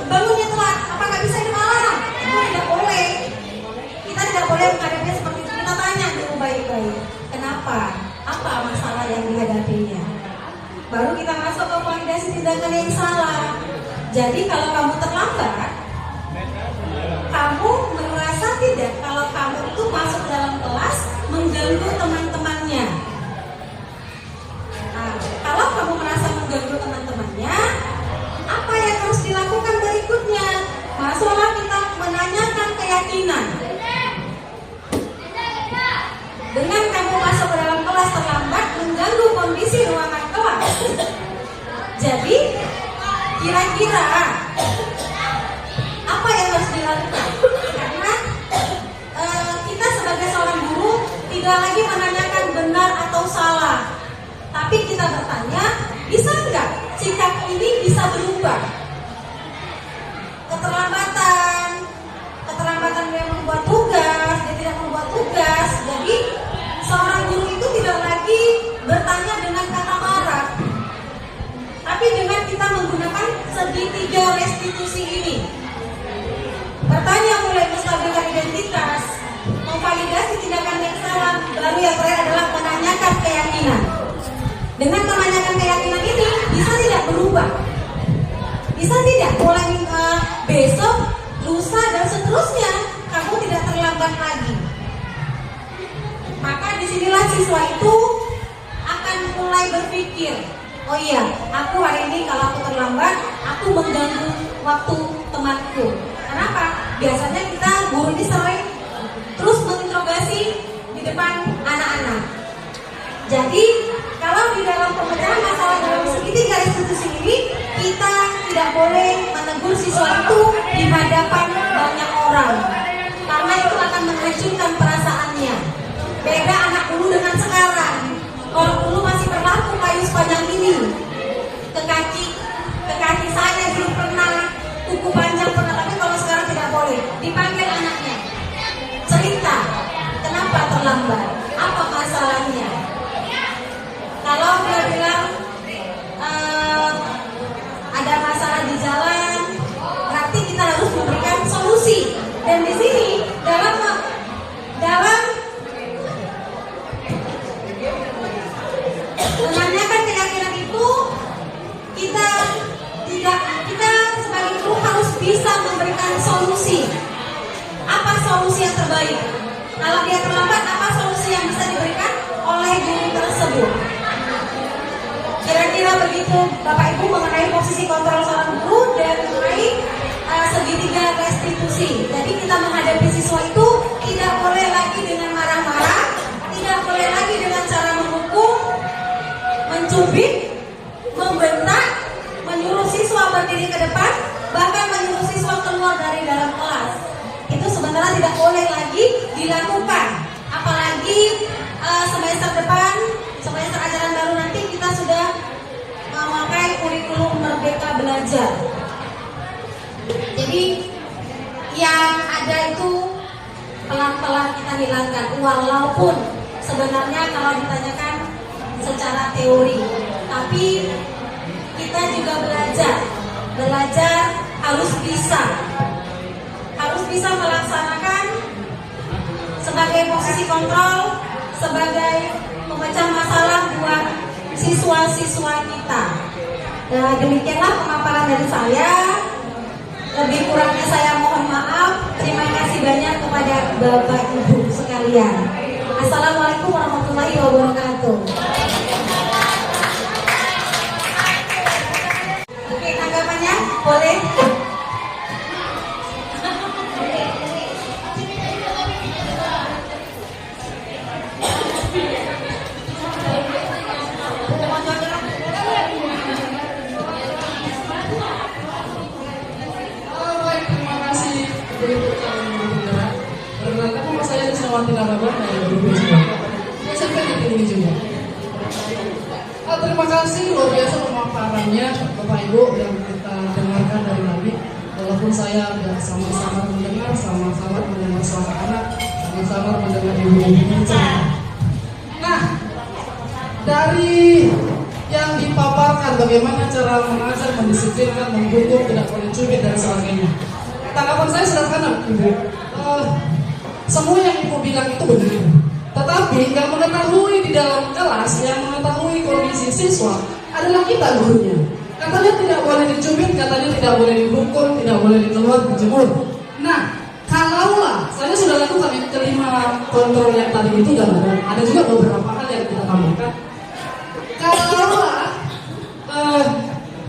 Speaker 4: bangunnya telat? Apa nggak bisa dimarahan? Itu tidak boleh. Kita tidak boleh menghadapinya seperti itu. Kita tanya dulu baik-baik. Kenapa? Apa masalah yang dihadapinya? Baru kita masuk ke validasi tindakan yang salah. Jadi kalau kamu terlambat, kamu merasa tidak kalau kamu itu masuk dalam kelas mengganggu teman-temannya. Nah, kalau kamu merasa mengganggu teman-temannya, apa yang harus dilakukan berikutnya? Masuklah kita menanyakan keyakinan. Dengan kamu masuk ke dalam kelas terlambat, mengganggu kondisi ruangan kelas. Jadi Kira-kira apa yang harus dilakukan? Karena kita sebagai seorang guru tidak lagi menanyakan benar atau salah, tapi kita bertanya, bisa nggak sikap ini bisa berubah? Keterlambatan dia membuat tugas, dia tidak membuat tugas. Jadi seorang guru itu tidak lagi bertanya dengan kata marah, tapi dengan kita menggunakan segitiga restitusi ini. Bertanya mulai menstabilkan identitas, memvalidasi tindakan yang salah, baru yang terakhir adalah menanyakan keyakinan. Dengan menanyakan keyakinan ini bisa tidak berubah? Bisa tidak mulai besok, lusa dan seterusnya kamu tidak terlambat lagi. Maka disinilah siswa itu akan mulai berpikir, oh iya, aku hari ini kalau aku terlambat, aku mengganggu waktu temanku. Kenapa? Biasanya kita guru ini sering terus menginterogasi di depan anak-anak. Jadi kalau di dalam pemecahan masalah dalam segitiga restitusi ini, kita tidak boleh menegur siswa itu di hadapan banyak orang, karena itu akan menghancurkan perasaannya. Beda anak dulu dengan sekarang. Kalau dulu masih berlaku kayu sepanjang ini, ke kaki saya dulu pernah, kuku panjang pernah, tapi kalau sekarang tidak boleh. Dipanggil anaknya, cerita, kenapa terlambat, apa masalahnya. Kalau dia bilang ada masalah di jalan, berarti kita harus memberikan solusi. Dan di sini dalam menanyakan keyakinan itu, kita sebagai guru harus bisa memberikan solusi. Apa solusi yang terbaik? Kalau dia terlambat, apa solusi yang bisa diberikan oleh guru tersebut? Kira-kira begitu Bapak Ibu mengenai posisi kontrol seorang guru dan mengenai segitiga restitusi. Jadi kita menghadapi siswa itu tidak boleh lagi dengan marah-marah, tidak boleh lagi dengan cara menghukum, mencubit, membentak, menyuruh siswa berdiri ke depan, bahkan menyuruh siswa keluar dari dalam kelas. Itu sebenarnya tidak boleh lagi dilakukan. Apalagi semester depan, semester ajaran baru nanti kita sudah memakai kurikulum Merdeka Belajar. Jadi yang ada itu pelan-pelan kita hilangkan, walaupun sebenarnya kalau ditanyakan secara teori, tapi kita juga belajar harus bisa melaksanakan sebagai posisi kontrol, sebagai pemecah masalah buat siswa-siswa kita. Nah, demikianlah pemaparan dari saya. Lebih kurangnya saya mohon maaf. Terima kasih banyak kepada Bapak Ibu sekalian. Assalamualaikum warahmatullahi wabarakatuh. Oke, tanggapannya boleh?
Speaker 5: Perkenalkan nama saya Disnawati Naraban dari Grup Juga. SMP di juga. Terima kasih luar biasa pemaparannya Bapak Ibu yang kita dengarkan dari tadi. Walaupun saya tidak sama-sama mendengar suara anak, sama-sama mendengar ibu-ibu bicara. Nah, dari yang dipaparkan bagaimana cara mengajar, mendisiplinkan, menghukum, tidak boleh cubit dan sebagainya. Tanggapan saya sederhana, Ibu. Semua yang Ibu bilang itu benar. Tetapi yang mengetahui di dalam kelas, yang mengetahui kondisi siswa adalah kita gurunya. Katanya tidak boleh dicubit, katanya tidak boleh dihukum, tidak boleh dikeluar, dijemur. Nah, kalaulah saya sudah lakukan yang kelima kontrol yang tadi itu dan ada juga beberapa hal yang kita tambahkan. Kalaulah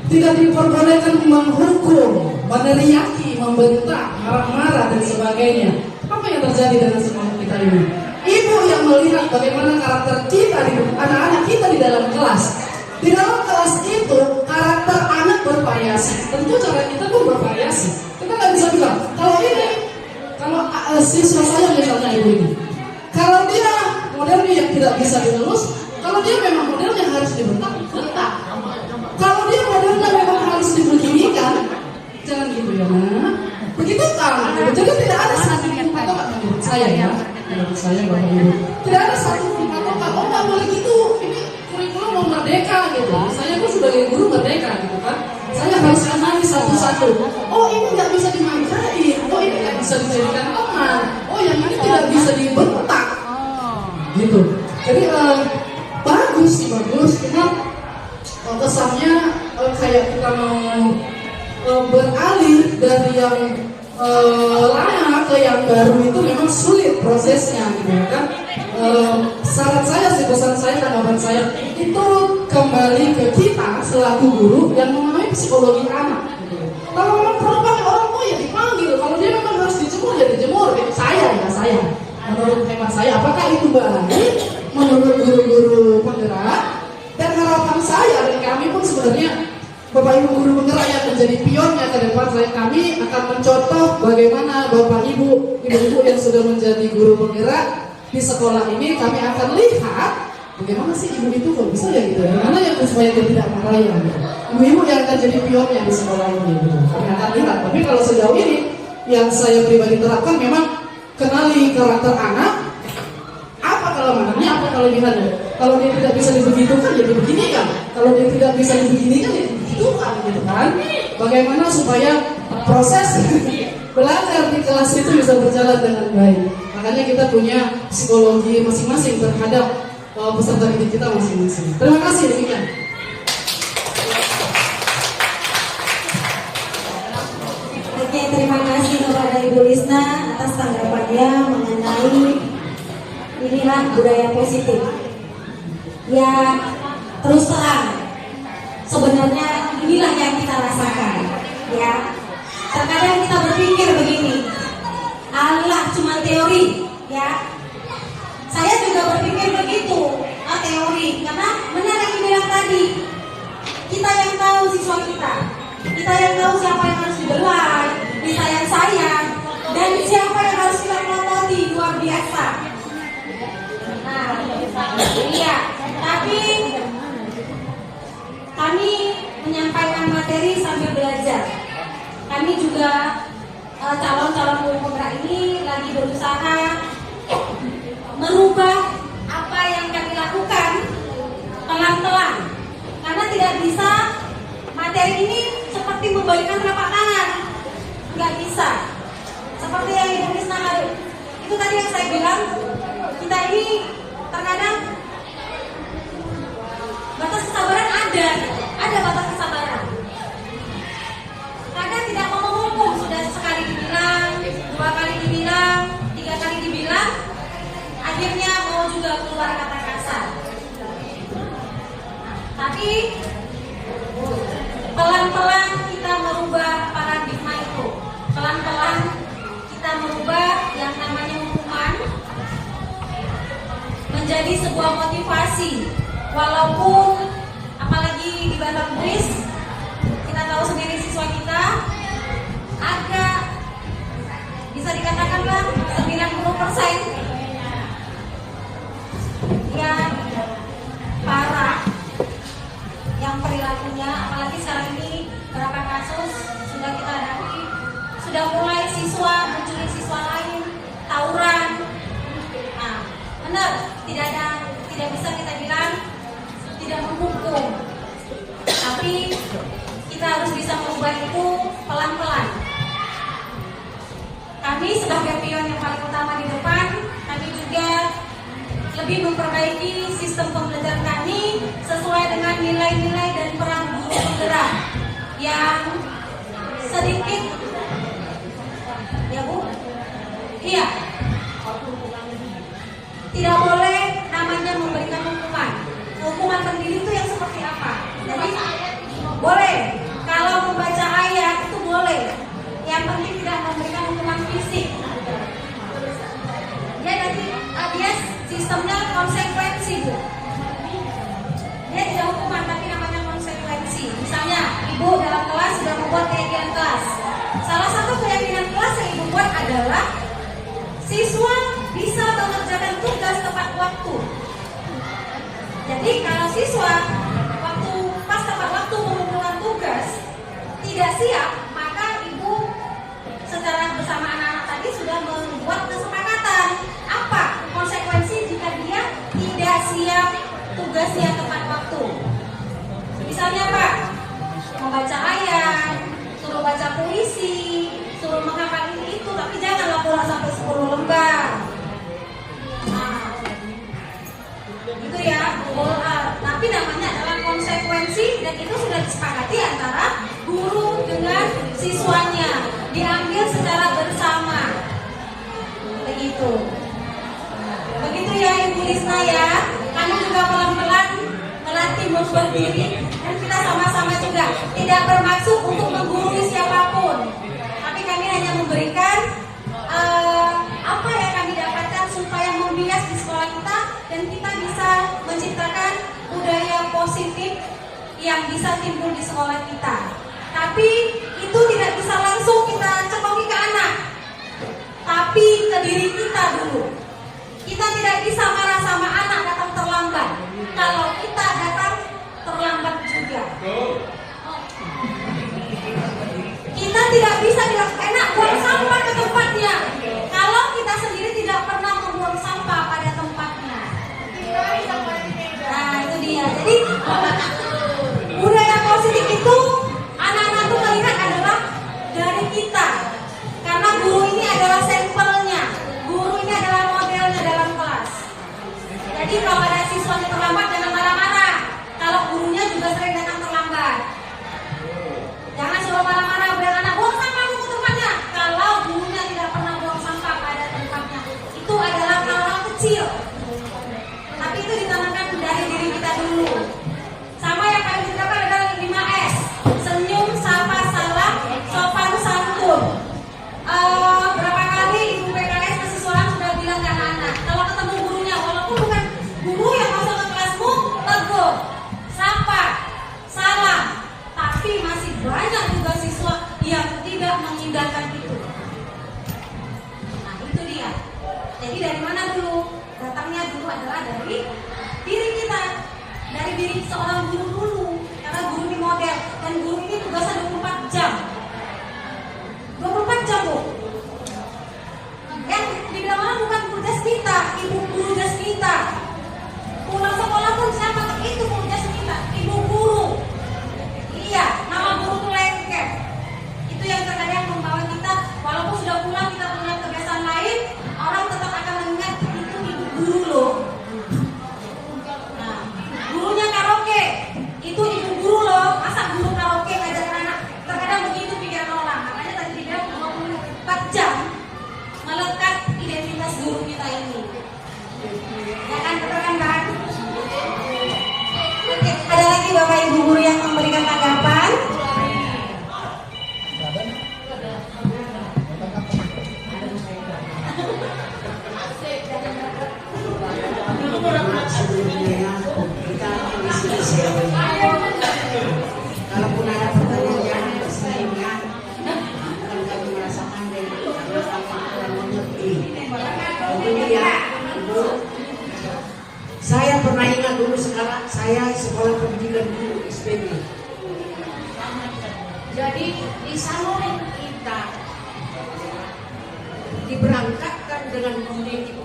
Speaker 5: tidak diperbolehkan menghukum, meneriaki, membentak, marah-marah dan sebagainya. Apa yang terjadi dengan sekolah kita ini? Ibu yang melihat bagaimana karakter kita, anak-anak kita di dalam kelas. Di dalam kelas itu karakter anak bervariasi. tentu cara kita pun bervariasi. Kita nggak bisa bilang kalau siswa saya misalnya ibu ini, kalau dia modelnya yang tidak bisa dilulus, kalau dia memang modelnya harus dibentak. Kalau dia modelnya memang harus dibeginikan, jangan gitu ya nak. Begitu kan? Jadi tidak ada satu patokan menurut saya ya. Menurut saya Bapak Ibu, tidak ada satu patokan. Oh nggak boleh gitu. Ini kurikulum mau merdeka gitu. Saya pun sebagai guru merdeka gitu kan. Saya harus kenali satu-satu. Oh ini nggak bisa dimanjain. Oh ini nggak bisa dijadikan teman. Oh yang ini tidak bisa dibentak. Gitu. Jadi bagus sih bagus. Cuma kesannya kayak kita mau beralih dari yang lama ke yang baru itu memang sulit prosesnya gitu kan. Saran saya sih, pesan saya, tanggapan saya itu kembali ke kita selaku guru yang mengenai psikologi anak gitu. Kalau memang perlu panggil orang tua ya dipanggil, kalau dia memang harus dijemur ya dijemur. Itu saya menurut hemat saya, apakah itu baik menurut guru-guru penggerak? Dan harapan saya dan kami pun sebenarnya Bapak Ibu guru penggerak yang menjadi pionnya ke depan, kami akan mencontoh bagaimana Bapak Ibu yang sudah menjadi guru penggerak di sekolah ini. Kami akan lihat bagaimana sih ibu itu kok bisa ya gitu, gimana yang supaya dia tidak marah ya gitu. Ibu-ibu yang akan jadi pionnya di sekolah ini gitu. Kami akan lihat. Tapi kalau sejauh ini yang saya pribadi terapkan memang kenali karakter anak. Apa kelemahannya, apa kelebihannya. Kalau dia tidak bisa dibegitukan, ya dibeginikan. Kalau dia tidak bisa dibeginikan, ya dibegitukan, gitu kan. Bagaimana supaya proses belajar di kelas itu bisa berjalan dengan baik. Makanya kita punya psikologi masing-masing terhadap peserta didik kita masing-masing. Terima kasih, demikian.
Speaker 4: Oke, terima kasih kepada Ibu Lisna atas tanggapannya mengenai inilah budaya positif. Ya, terus terang, sebenarnya inilah yang kita rasakan. Ya, terkadang kita berpikir begini, alah cuma teori. Ya, saya juga berpikir begitu, teori. Karena benar yang dibilang tadi, kita yang tahu siswa kita yang tahu siapa yang harus dibelai, disayang-sayang, dan siapa yang harus kita pelototi, luar biasa. Nah, iya, tapi kami menyampaikan materi sambil belajar. Kami juga calon-calon guru penggerak ini lagi berusaha merubah apa yang kami lakukan pelan-pelan, karena tidak bisa materi ini seperti membalikkan telapak tangan, nggak bisa. Seperti yang Ibu Krisna itu tadi yang saya bilang, kita ini terkadang batas kesabaran ada batas kesabaran. Kadang tidak mau menghukum, sudah sekali dibilang, 2 kali dibilang, 3 kali dibilang, akhirnya mau juga keluar kata kasar. Tapi pelan-pelan kita merubah paradigma itu. Pelan-pelan kita merubah yang namanya hukuman menjadi sebuah motivasi. Walaupun apalagi di Batam Bris, kita tahu sendiri siswa kita agak bisa dikatakanlah 90% yang parah, yang perilakunya, apalagi sekarang ini berapa kasus sudah kita hadapi, sudah mulai siswa mencuri siswa lain, tawuran. Nah, benar, tidak bisa kita bilang tidak menghukum, tapi kita harus bisa merubah itu pelan-pelan. Kami sebagai pion yang paling utama di depan, kami juga lebih memperbaiki sistem pembelajaran kami sesuai dengan nilai-nilai dan peran guru penggerak yang sedikit, ya Bu? Iya. Tidak boleh namanya memberikan hukuman. Hukuman pendidik itu yang seperti apa? Jadi boleh, kalau membaca ayat itu boleh. Yang penting tidak memberikan hukuman fisik. Ya nanti dia sistemnya konsekuensi Bu. Dia tidak hukuman tapi namanya konsekuensi. Misalnya ibu dalam kelas sudah membuat buat keyakinan kelas. Salah satu keyakinan kelas yang ibu buat adalah siswa bisa mengerjakan tugas tepat waktu. Jadi kalau siswa pas tepat waktu mengumpulkan tugas tidak siap, maka ibu secara bersama anak-anak tadi sudah membuat kesepakatan apa konsekuensi jika dia tidak siap tugasnya tepat waktu. Misalnya Pak, membaca ayat, suruh baca puisi, suruh menghafal ini itu, tapi jangan laporan sampai 10 lembar. Nah, gitu ya. Tapi namanya adalah konsekuensi dan itu sudah disepakati antara guru dengan siswanya, diambil secara bersama. Begitu. Begitu ya Ibu Lisna ya. Kami juga pelan-pelan melatih berdiri dan kita sama-sama juga tidak bermaksud untuk menggurui siapapun, tapi kami hanya memberikan apa yang kami dapatkan supaya membias di sekolah kita dan kita bisa menciptakan budaya positif yang bisa timbul di sekolah kita. Tapi itu tidak bisa langsung kita cekoki ke anak, tapi ke diri kita dulu. Kita tidak bisa marah sama anak datang terlambat kalau kita datang terlambat juga. Kita tidak bisa bilang enak buang sampah ke tempatnya kalau kita sendiri tidak pernah membuang sampah pada tempatnya. Nah itu dia. Jadi budaya positif itu anak-anak itu melihat adalah dari kita, karena guru ini adalah sampelnya, guru ini adalah modelnya dalam kelas. Jadi kalau ada siswanya terlambat jangan marah-marah. Kalau gurunya juga sering datang terlambat, jangan suruh marah-marah bilang anak buang sampah ke tempatnya. Kalau gurunya tidak pernah buang sampah pada tempatnya, itu adalah hal-hal kecil. Tapi itu ditanamkan dari diri kita dulu. Sama yang kami ceritakan adalah 5S: senyum, sapa, salam, sopan, santun. Berapa kali ibu PKS ke siswa sudah bilang ke anak-anak, kalau ketemu gurunya, walaupun bukan guru yang masuk ke kelasmu, tegur, sapa, salam. Tapi masih banyak juga siswa yang tidak mengindahkan itu. Nah itu dia. Jadi dari mana dulu? Datangnya dulu adalah dari diri kita, dari diri seorang guru dulu. Karena guru ini model, dan guru ini tugasnya 24 jam. 24 jam Bu. Yang dibilang orang bukan guru jas kita, ibu guru jas kita. Pulang sekolah pun siapa? Itu guru jas kita, ibu guru. Iya, nama guru itu lengket. Itu yang terkadang membawa kita, walaupun sudah pulang kita punya kebiasaan lain, orang tetap akan mengingat itu ibu guru loh. Nah, gurunya karaoke, itu ibu guru loh. Masa guru karaoke ngajarin anak? Terkadang begitu pikiran orang. Makanya tadi dibilang 24 jam melekat identitas guru kita ini. Ya kan, betul kan Pak? Oke, ada lagi Bapak Ibu guru yang memberikan tanggapan?
Speaker 6: Sebelumnya kita diskusi. Kalaupun ada pertanyaan yang bersebutnya, akan kami merasakan dari karena kami kurang mengerti. Kemudian, Ibu, saya pernah ingat dulu sekarang saya sekolah pendidikan guru SPB. Jadi di samping kita diberangkatkan dengan kognitif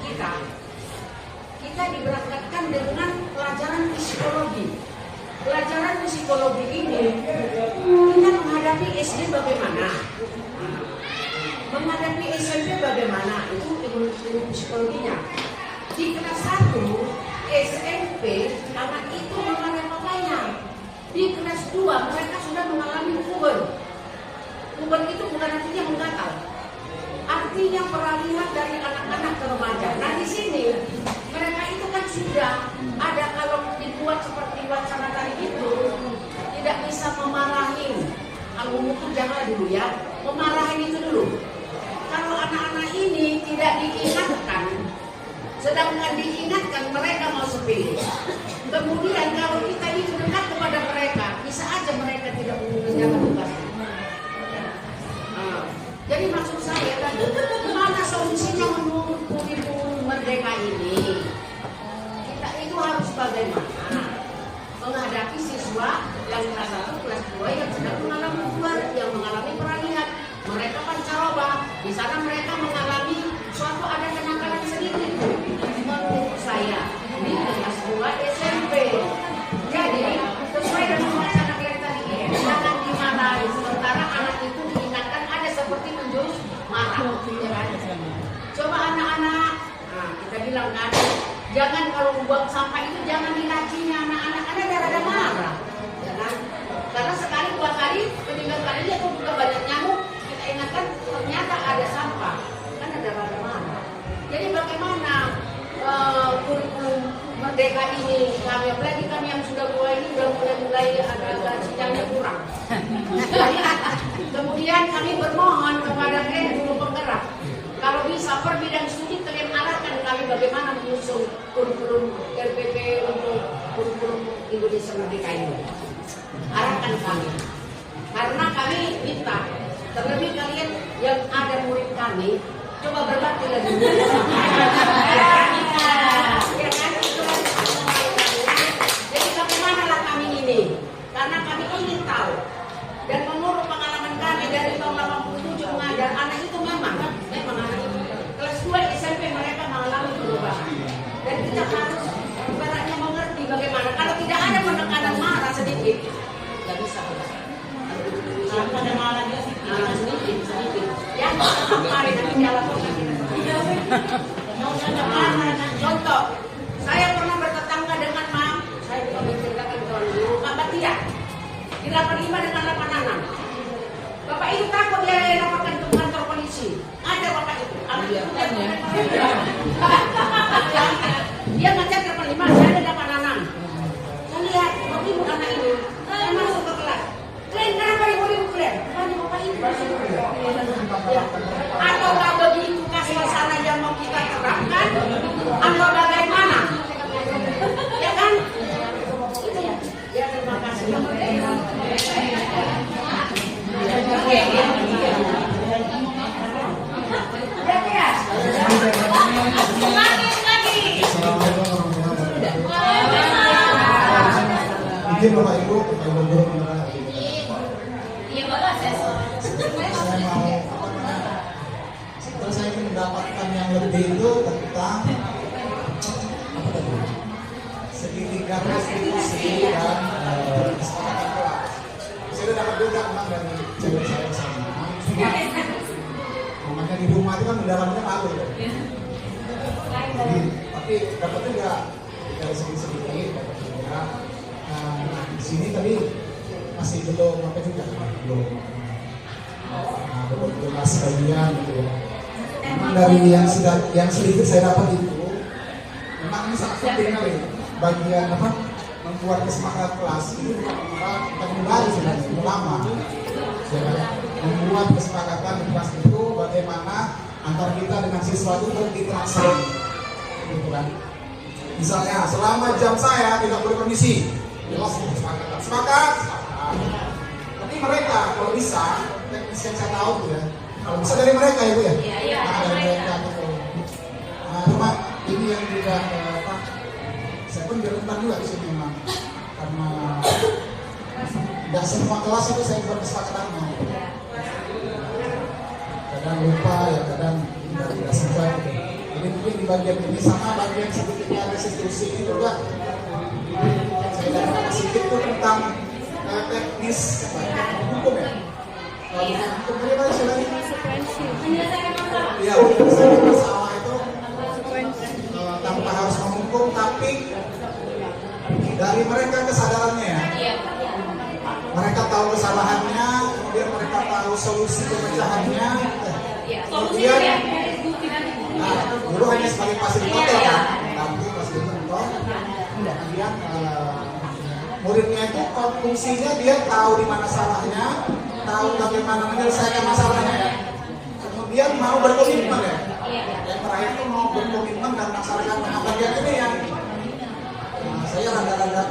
Speaker 6: kita diberangkatkan dengan pelajaran psikologi. Pelajaran psikologi ini kita menghadapi SD bagaimana, menghadapi SMP bagaimana, itu ilmu psikologinya. Di kelas 1 SMP anak itu mengalami makanya. Di kelas 2 mereka sudah mengalami puber. Puber itu bukan artinya menggatal, artinya peralihan dari anak-anak ke remaja. Nah di sini mereka itu kan sudah ada, kalau dibuat seperti wacana tadi itu tidak bisa memarahin. Kalau mungkin jangan dulu ya, memarahin itu dulu. Kalau anak-anak ini tidak diingatkan, sedangkan diingatkan mereka mau sepilih. Kemudian kalau kita ini dekat kepada mereka, bisa aja mereka tidak mengerjakan tugasnya. bilang kan, jangan kalau buang sampah itu jangan dilacinya anak-anak karena dia rada marah, ya kan? Karena sekali dua kali meninggal kali dia tuh juga banyak nyamuk. Kita ingatkan ternyata ada sampah, kan ada rada marah. Jadi bagaimana kurikulum merdeka ini kami, apalagi kami yang sudah tua ini udah mulai agak-agak sinyalnya kurang. Jadi, kemudian kami bermohon kepada guru penggerak, kalau bisa per bidang studi kalian arahkan kami bagaimana menyusun kurikulum RPP untuk kurikulum Indonesia Merdeka ini. Arahkan kami, karena kami minta terlebih kalian yang ada murid kami coba berbakti lagi. Ya kan, itu jadi bagaimanalah kami ini, karena kami ingin tahu dan menurut pengalaman kami dari tahun 87 mengajar anak itu memang anak itu kelas 2 SMP mereka mengalami perubahan dan kita harus beratnya mengerti bagaimana kalau tidak ada penekanan marah sedikit nggak bisa ada marah dia sedikit yang kemarin nanti dilaporkan contoh saya pernah bertetangga dengan mam saya juga menceritakan kawan dulu Pak Batia di 85 dengan 86 Bapak itu takut dia laporkan ke kantor polisi ada Bapak itu dia ngecek 85 saya ada 86 saya lihat Bapak ibu anak ini saya masuk ke kelas kalian kenapa ibu kalian bukannya Bapak ibu ya. Atau tak begitu suasana yang mau kita terapkan atau bagaimana ya kan itu ya ya terima kasih
Speaker 7: Assalamualaikum warahmatullahi wabarakatuh. Izin Bapak Ibu, Bapak Guru Penggerak. Saya ingin mendapatkan yang lebih itu tentang apa tadi? Segitiga restitusi dan kesepakatan kelas. Saya sudah dapat juga memang dari cewek saya sama. Makanya di rumah itu kan dalamnya malu. Jadi, tapi dapat juga dari sedikit-sedikit dapat juga. Di sini tadi masih belum apa juga belum jelas bagian gitu ya. Memang dari yang sedikit saya dapat itu memang ini sangat penting kali bagian apa membuat kesepakatan kelas itu bukan baru sebenarnya lama ya, membuat kesepakatan di kelas itu bagaimana antar kita dengan siswa itu berinteraksi gitu kan. Misalnya selama jam saya tidak boleh permisi jelas sepakat. Tapi mereka kalau bisa teknis yang saya tahu tuh ya kalau bisa dari mereka ya Bu ya. Dari mereka gitu. Cuma ini yang juga apa? Saya pun bertentang juga di sini memang karena tidak semua kelas itu saya buat kesepakatannya. Kadang lupa ya kadang tidak sempat. Jadi mungkin di bagian ini sama bagian sedikitnya restitusi ini juga. Saya dapat sedikit itu tentang teknis hukum ya. Hukum bagaimana istilahnya? Iya, menyelesaikan masalah itu tanpa harus menghukum, tapi dari mereka kesadarannya ya. Mereka tahu kesalahannya, kemudian mereka tahu solusi pemecahannya. Kemudian, guru hanya sebagai fasilitator kan, tapi fasilitator. Kemudian muridnya itu fungsinya dia tahu di mana salahnya, tahu bagaimana menyelesaikan masalahnya ya. Kemudian mau berkomitmen ya. Yang terakhir itu mau berkomitmen dan melaksanakan bagian ini yang saya rada-rada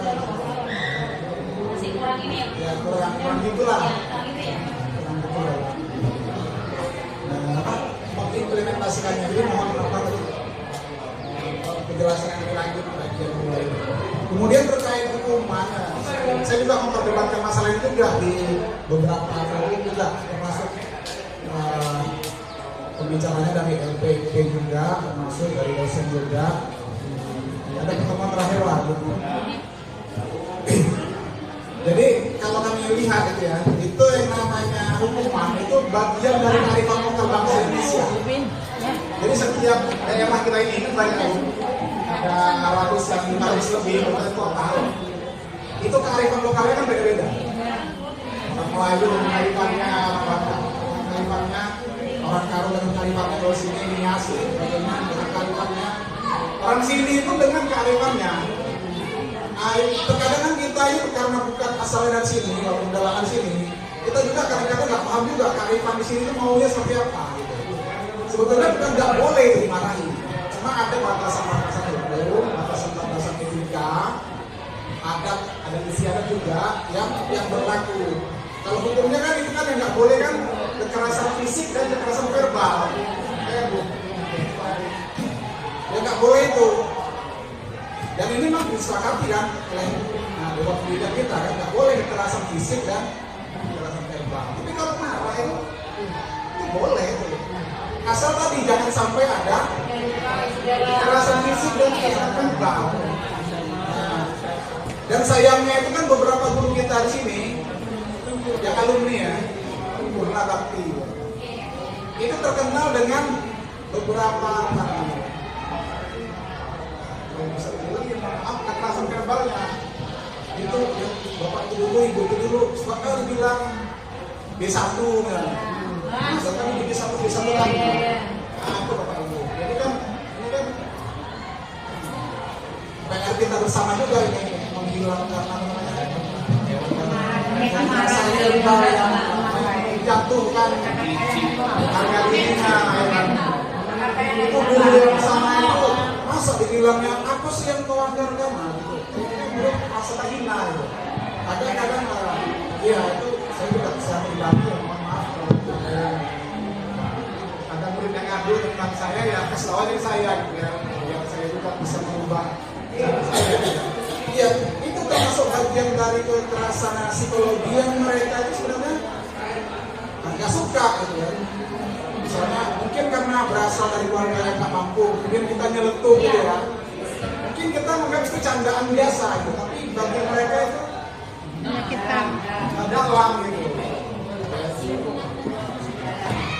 Speaker 6: kurang ini
Speaker 7: ya kurang gitulah. Mengimplementasikannya jadi mohon penjelasan yang lebih lanjut bagian mulai. Kemudian terkait hukuman, saya juga memperdebatkan masalah itu juga di beberapa kali juga termasuk pembicaranya dari LPP juga, termasuk dari dosen juga. Ada pertemuan terakhir lah gitu. Jadi kalau kami lihat itu ya, itu yang namanya hukuman itu bagian dari kearifan lokal bangsa Indonesia. Jadi setiap daerah kita ini kan banyak ada ratus yang 500 lebih total. Itu kearifan lokalnya kan beda-beda. Orang Melayu dengan kearifannya, orang Karo dengan kearifannya, kalau sini ini asli, bagaimana dengan kearifannya. Orang sini itu dengan kearifannya. Terkadang kan kita itu karena bukan asalnya dari sini, kalau mendalangan sini, kita juga kadang-kadang nggak paham juga kearifan di sini itu maunya seperti apa. Gitu. Sebetulnya bukan nggak boleh dimarahi, cuma ada batasan-batasan hukum, batasan-batasan etika, adat istiadat juga yang berlaku. Kalau hukumnya kan itu kan yang nggak boleh kan kekerasan fisik dan kekerasan verbal, ya nggak boleh itu. Dan ini memang disepakati kan oleh Dewan Pendidikan kita kan nggak boleh kekerasan fisik dan kekerasan verbal. Tapi kalau marah itu boleh itu. Asal tadi jangan sampai ada kekerasan fisik dan kekerasan verbal. Dan sayangnya itu kan beberapa guru kita di sini yang alumni ya, Purna Bakti, itu terkenal dengan beberapa bisa dibilang ya maaf kekerasan verbalnya itu ya, bapak itu dulu ibu itu dulu suka bilang B1 kan misalkan di B1 lagi itu bapak ibu jadi kan ini kan PR kita bersama juga ini menghilangkan menjatuhkan harga dirinya itu guru yang bersama itu masa dibilangnya apa sih yang kau ajarkan belum masa tak hina itu kadang-kadang ya itu saya juga bisa pribadi ya mohon maaf ada murid yang ngadu tentang saya ya kasih tahu aja saya yang saya juga bisa mengubah saya ya itu termasuk bagian dari kekerasan psikologi yang mereka itu sebenarnya nggak suka gitu ya. Misalnya mungkin karena berasal dari keluarga yang tak mampu, kemudian kita nyeletuk gitu ya. Mungkin kita menganggap itu candaan biasa gitu, tapi bagi mereka itu dalam gitu.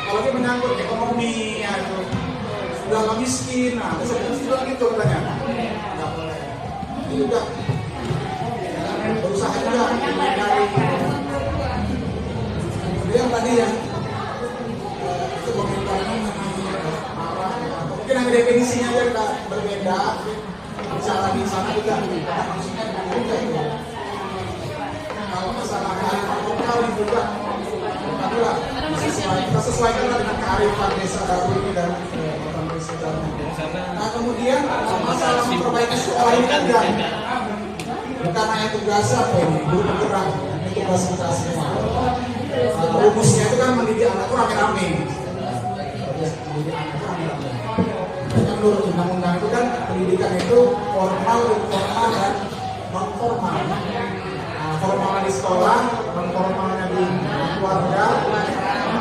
Speaker 7: Kalau kita menyangkut ekonomi ya itu sudah miskin, nah sudah gitu katanya. Nggak boleh. Ini juga berusaha juga dari kemudian tadi ya itu komentarnya marah mungkin hanya definisinya aja berbeda bicara di sana juga maksudnya juga itu kalau masalah kearifan lokal juga adalah kita sesuaikan dengan kearifan desa baru ini dan kota desa baru. Nah kemudian masalah memperbaiki sekolah ini kan bukan hanya tugas apa ini guru penggerak ini tugas kita semua. Rumusnya itu kan mendidik anak itu rame-rame. Mendidik anak itu rame-rame. Yang menurut undang-undang itu kan pendidikan itu formal, informal dan non formal. Formalnya di sekolah, non formalnya di keluarga,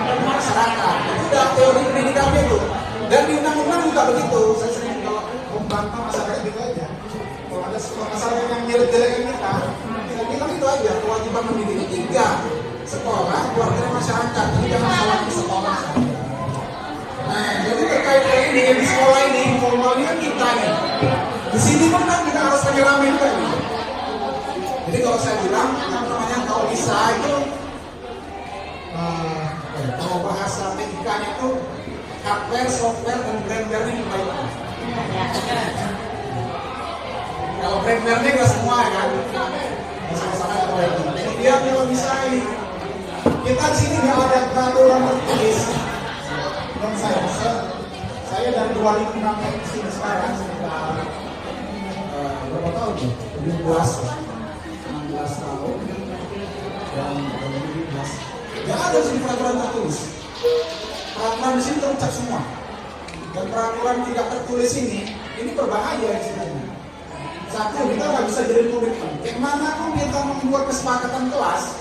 Speaker 7: dan masyarakat. Itu udah teori pendidikannya itu. Dan di undang-undang juga begitu. Saya sering kalau membantah masyarakat gitu aja. Kalau ada masyarakat yang jelek-jelekin kita, saya bilang itu aja. Kewajiban mendidik itu 3. Sekolah, keluarga, dan masyarakat. Jadi jangan salah di sekolah saja. Nah, jadi terkait ini di sekolah ini informalnya kan kita nih. Di sini pun kan kita harus rame-rame juga nih. Jadi kalau saya bilang, namanya kalau bisa itu, kalau bahasa teknikanya itu hardware, software, dan brandware-nya diperbaiki. Kalau brandware-nya nggak semua ya kan, sama-sama diperbaiki. Kemudian kalau bisa ini, kita di sini nggak ada peraturan tertulis. Dan saya dari 2006 ke sini sekarang sudah berapa tahun? 16 tahun dan 2017. Nggak ada sini peraturan tertulis. Peraturan di sini terucap semua. Dan peraturan tidak tertulis ini berbahaya istilahnya. Satu, kita nggak bisa jadi komitmen. Kayak mana pun kita membuat kesepakatan kelas,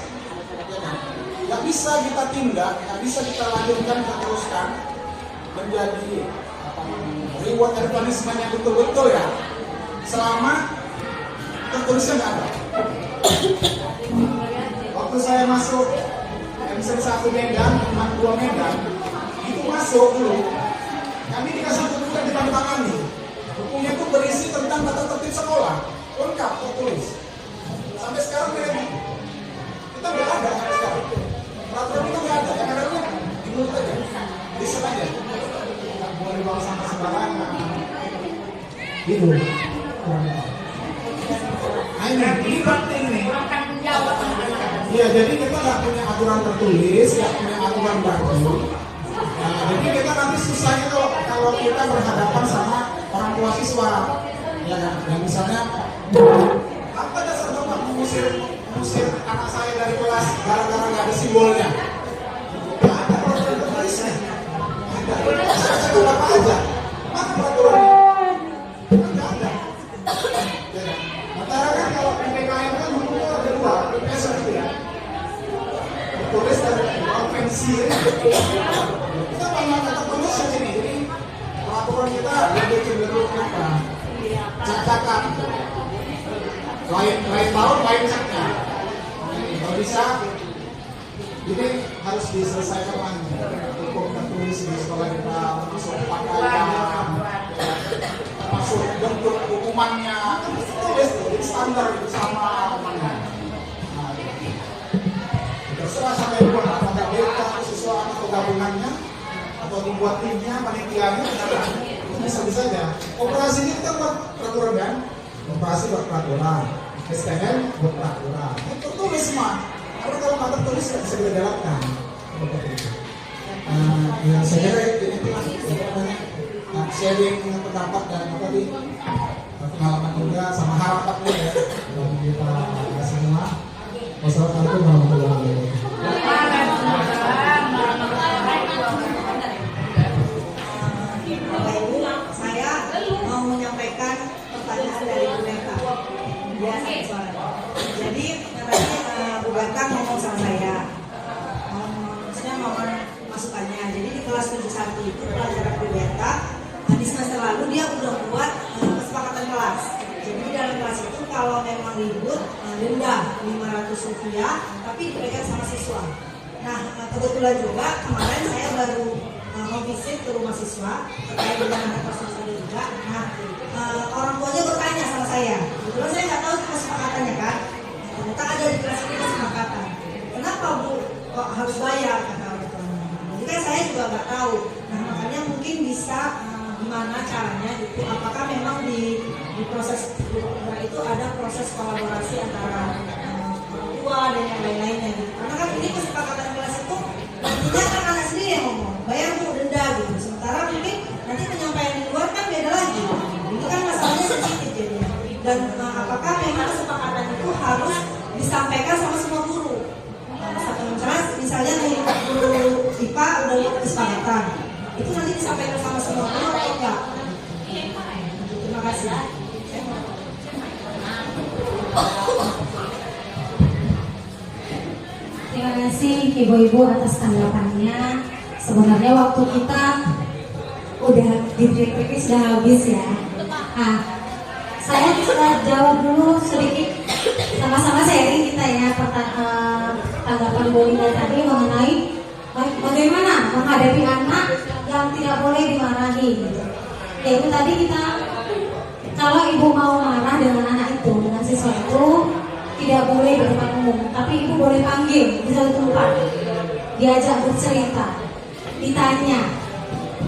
Speaker 7: nggak bisa kita tindak, nggak bisa kita lanjutkan, kita teruskan menjadi reward and punishment yang betul-betul ya. Selama tertulisnya nggak ada. Waktu saya masuk misalnya 1 Medan, 2 Medan, itu masuk dulu. Kami dikasih buku dan ditandatangani. Bukunya itu berisi tentang tata tertib sekolah, lengkap tertulis. Sampai sekarang ready. Kita nggak ada sampai sekarang. Peraturan itu nggak ada, yang ada itu di mulut aja, riset aja. Nggak boleh bawa sampah sembarangan. Gitu. Nah ini penting nih. Iya, jadi kita nggak punya aturan tertulis, nggak punya aturan baku. Nah, jadi kita nanti susahnya kalau kita berhadapan sama orang tua siswa, ya kan? Yang misalnya, apa dasar bapak mengusir anak saya dari kelas gara-gara nggak ada simbolnya? Nggak ada peraturan tertulisnya. Saya cek bapak aja, mana peraturannya? Nggak ada. Ya kan? Antara kan kalau PPKM kan hukumnya ada 2, PPS gitu ya. Tertulis dan konvensi. Kita banyak kata tulis di sini. Jadi peraturan kita lebih cenderung apa? Cak-cakan. Lain tahun lain caknya. Kalau bisa, ini harus diselesaikan lagi. Hukum tertulis di sekolah kita, masuk pakaian, masuk bentuk hukumannya, tertulis standar itu sama hukumannya. Nah, terserah sampai buat apakah BK, siswa atau gabungannya, atau dibuat timnya, panitianya, itu bisa-bisa aja. Operasi ini kita buat peraturan kan? Operasi buat peraturan, STM buat peraturan. Itu tertulis semua. Karena kalau nggak tertulis nggak bisa kita jalankan. Ya saya kira ini sharing pendapat dan apa di pengalaman juga sama harapan ya bagi kita semua. Wassalamualaikum warahmatullahi wabarakatuh.
Speaker 1: Bapak Ibu, saya mau menyampaikan pertanyaan dari Bu Meta. Biasa suara. Jadi tadi Bu Meta ngomong sama saya, maksudnya mau masukannya. Jadi di kelas 71 itu pelajaran Bu Meta, di semester lalu dia udah buat kesepakatan kelas. Jadi dalam kelas itu kalau memang ribut denda Rp500, tapi diberikan sama siswa. Nah kebetulan juga kemarin saya baru mau visit ke rumah siswa terkait dengan anak kelas 71 juga. Nah orang tuanya bertanya sama saya. Kebetulan saya nggak tahu kesepakatannya kan. Ternyata ada di kelas ini kesepakatan. Kenapa Bu kok harus bayar kata orang tuanya? Jadi kan saya juga nggak tahu. Nah makanya mungkin bisa gimana caranya itu, apakah memang di proses itu ada proses kolaborasi antara orang tua dan yang lain-lainnya gitu. Karena kan ini kesepakatan kelas itu nantinya kan anak sendiri yang ngomong bayar Bu denda gitu, sementara mungkin nanti penyampaian di luar kan beda lagi. Ini kan masalahnya sensitif jadinya. Dan apakah memang kesepakatan itu harus disampaikan sama semua guru? Misalnya guru IPA udah buat kesepakatan, itu nanti disampaikan sama semua guru atau enggak? Terima kasih.
Speaker 4: Terima kasih ibu-ibu atas tanggapannya. Sebenarnya waktu kita udah di trik-triknya sudah habis ya. Nah, saya bisa jawab dulu sedikit, sama-sama sharing kita ya tanggapan Bu Linda tadi mengenai bagaimana menghadapi anak yang tidak boleh dimarahi. Yaitu tadi kita, kalau ibu mau marah dengan anak itu, dengan siswa itu, tidak boleh di depan umum, tapi ibu boleh panggil di satu tempat, diajak bercerita, ditanya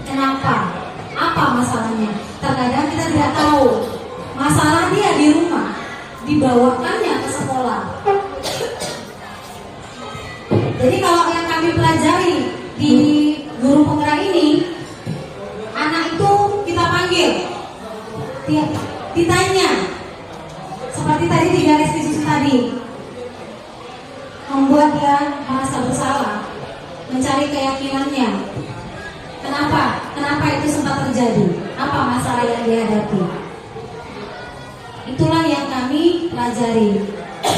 Speaker 4: kenapa, apa masalahnya. Terkadang kita tidak tahu masalah dia di rumah, dibawakannya ke sekolah. Jadi kalau yang kami pelajari di guru penggerak ini, anak itu kita panggil, ditanya, seperti tadi 3 restitusi tadi, membuat dia merasa bersalah, mencari keyakinannya. Kenapa itu sempat terjadi? Apa masalah yang dihadapi? Itulah yang kami pelajari.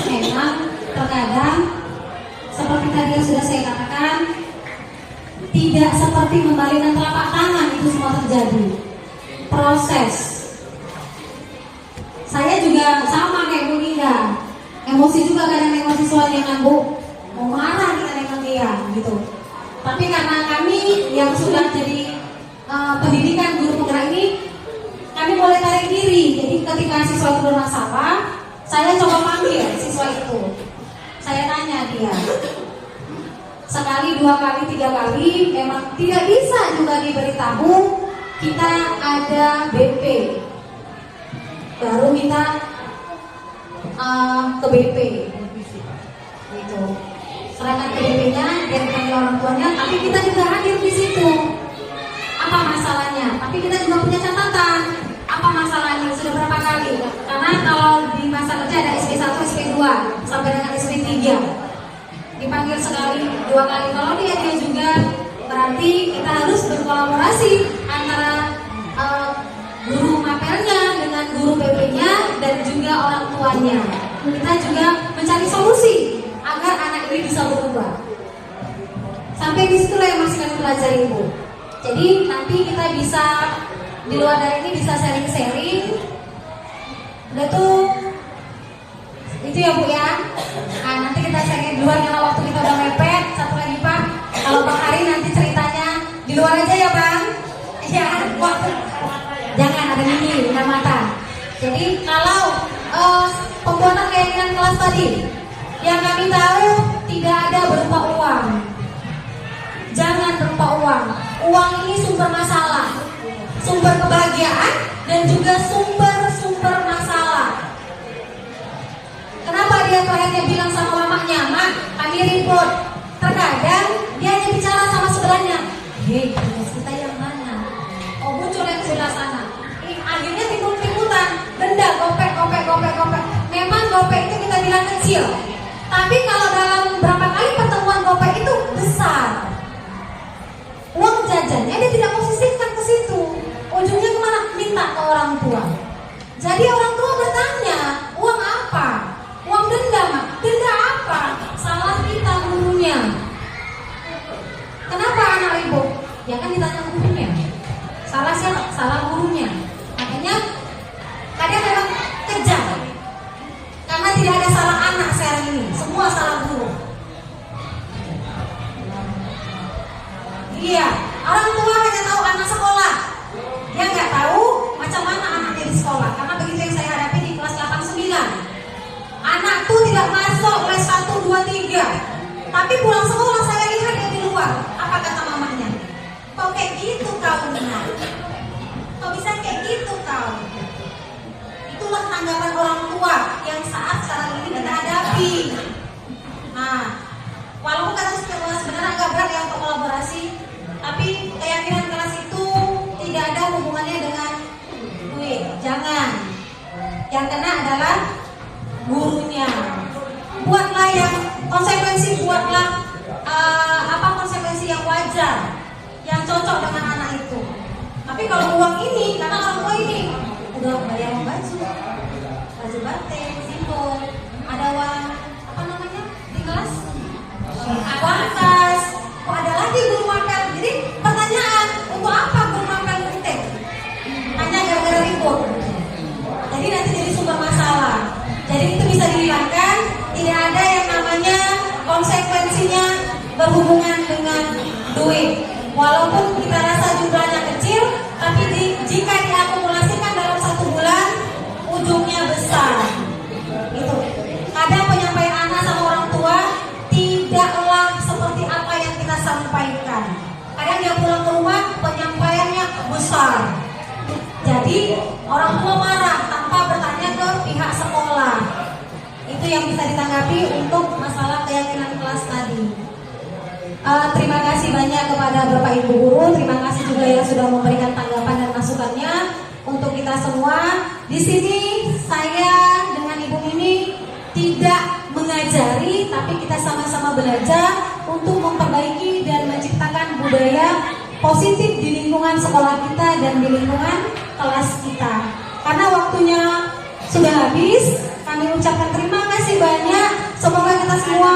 Speaker 4: Memang terkadang seperti tadi yang sudah saya katakan, tidak seperti membalikkan telapak tangan itu semua terjadi. Proses. Saya juga sama kayak Bu Linda, emosi juga kadang nengok siswanya kan Bu, mau marah kita nengok dia kalian gitu. Tapi karena kami yang sudah jadi pendidikan guru penggerak ini, kami boleh tarik diri. Jadi ketika siswa itu bermasalah, saya coba panggil siswa itu. Saya tanya dia. Sekali, 2 kali, 3 kali, memang tidak bisa juga diberitahu kita ada BP. Baru kita ke BP gitu. Serahkan ke BP-nya, dia dipanggil orang tuanya, tapi kita juga hadir di situ. Apa masalahnya? Tapi kita juga punya catatan. Apa masalahnya? Sudah berapa kali? Karena kalau di masa kerja ada SP1, SP2 sampai dengan SP3. Dipanggil sekali, 2 kali. Kalau dia juga berarti kita harus berkolaborasi antara guru mapelnya dengan guru PP-nya dan juga orang tuanya. Kita juga mencari solusi agar anak ini bisa berubah. Sampai di situlah yang masih kami pelajari, Bu. Jadi nanti kita bisa di luar dari ini bisa sharing-sharing. Udah tuh itu ya, Bu ya. Nah, nanti kita sharing di luar karena waktu kita udah mepet. Satu lagi, Pak, kalau Bang Hari nanti ceritanya di luar aja ya, Bang. Ya, waktu jangan ada gini, ada mata. Jadi kalau pembuatan keyakinan kelas tadi yang kami tahu tidak ada berupa uang. Jangan berupa uang. Uang ini sumber masalah, sumber kebahagiaan, dan juga sumber masalah. Kenapa dia akhirnya bilang sama mamanya, "Mak, kami ribut." Terkadang dia hanya bicara sama sebelahnya, "Hei, tugas kita yang mana?" Oh, muncul yang sebelah sana. Akhirnya timbul-timbulan, benda gopek. Memang gopek itu kita bilang kecil, tapi kalau dalam berapa kali pertemuan gopek itu besar. Uang jajannya dia tidak posisikan ke situ, ujungnya kemana? Minta ke orang tua. Jadi orang tua bertanya, uang apa? Uang denda, Mak. Denda apa? Salah kita gurunya. Kenapa anak ribut? Ya kan ditanya gurunya. Salah siapa? Salah gurunya. Makanya kadang memang kejam. Karena tidak ada salah anak sekarang ini, semua salah guru. Iya, orang tua hanya tahu anak sekolah. Dia nggak tahu macam mana anaknya di sekolah. Karena begitu yang saya hadapi di kelas 8-9. Anak tuh tidak masuk kelas 1, 2, 3. Tapi pulang sekolah saya lihat dia di luar. Apa kata mamanya? Kok kayak gitu kau, Nina? Kok bisa kayak gitu kau? Itulah tanggapan orang tua yang saat sekarang ini kita hadapi. Nah, walaupun kata sebenarnya agak berat ya untuk kolaborasi, tapi keyakinan kelas itu tidak ada hubungannya dengan duit. Jangan. Yang kena adalah gurunya. Buatlah yang konsekuensi, buatlah konsekuensi yang wajar, yang cocok dengan anak itu. Tapi kalau uang ini, karena orang tua ini udah bayar baju batik, simbol, ada uang di kelas, uang kas, kok ada lagi guru makan. Jadi pertanyaan, untuk apa guru makan penting? Hanya gara-gara ribut. Jadi nanti jadi sumber masalah. Jadi itu bisa dihilangkan. Tidak ada yang namanya konsekuensinya berhubungan dengan duit. Walaupun kita rasa jumlahnya kecil, tapi jika diakumulasikan dalam 1 bulan, ujungnya besar. Itu. Kadang penyampaian anak sama orang tua tidaklah seperti apa yang kita sampaikan. Kadang dia pulang ke rumah, penyampaiannya besar. Jadi orang tua marah tanpa bertanya ke pihak sekolah. Itu yang bisa ditanggapi untuk masalah keyakinan kelas tadi. Terima kasih banyak kepada Bapak Ibu Guru. Terima kasih juga yang sudah memberikan tanggapan dan masukannya untuk kita semua. Di sini saya dengan Ibu Mimi tidak mengajari, tapi kita sama-sama belajar untuk memperbaiki dan menciptakan budaya positif di lingkungan sekolah kita dan di lingkungan kelas kita. Karena waktunya sudah habis, kami ucapkan terima kasih banyak. Semoga kita semua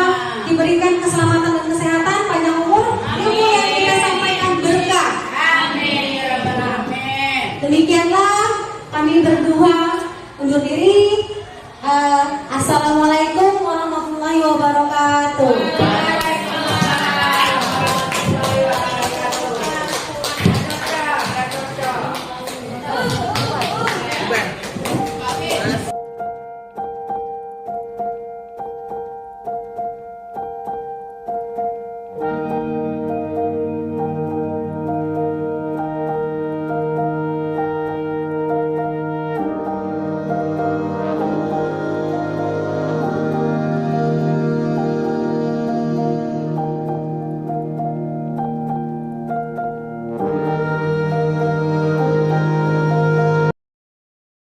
Speaker 4: diberikan keselamatan dan kesehatan, panjang umur, ilmu yang kita sampaikan berkah.
Speaker 6: Amin.
Speaker 4: Demikianlah kami berdua undur diri. Assalamualaikum warahmatullahi wabarakatuh.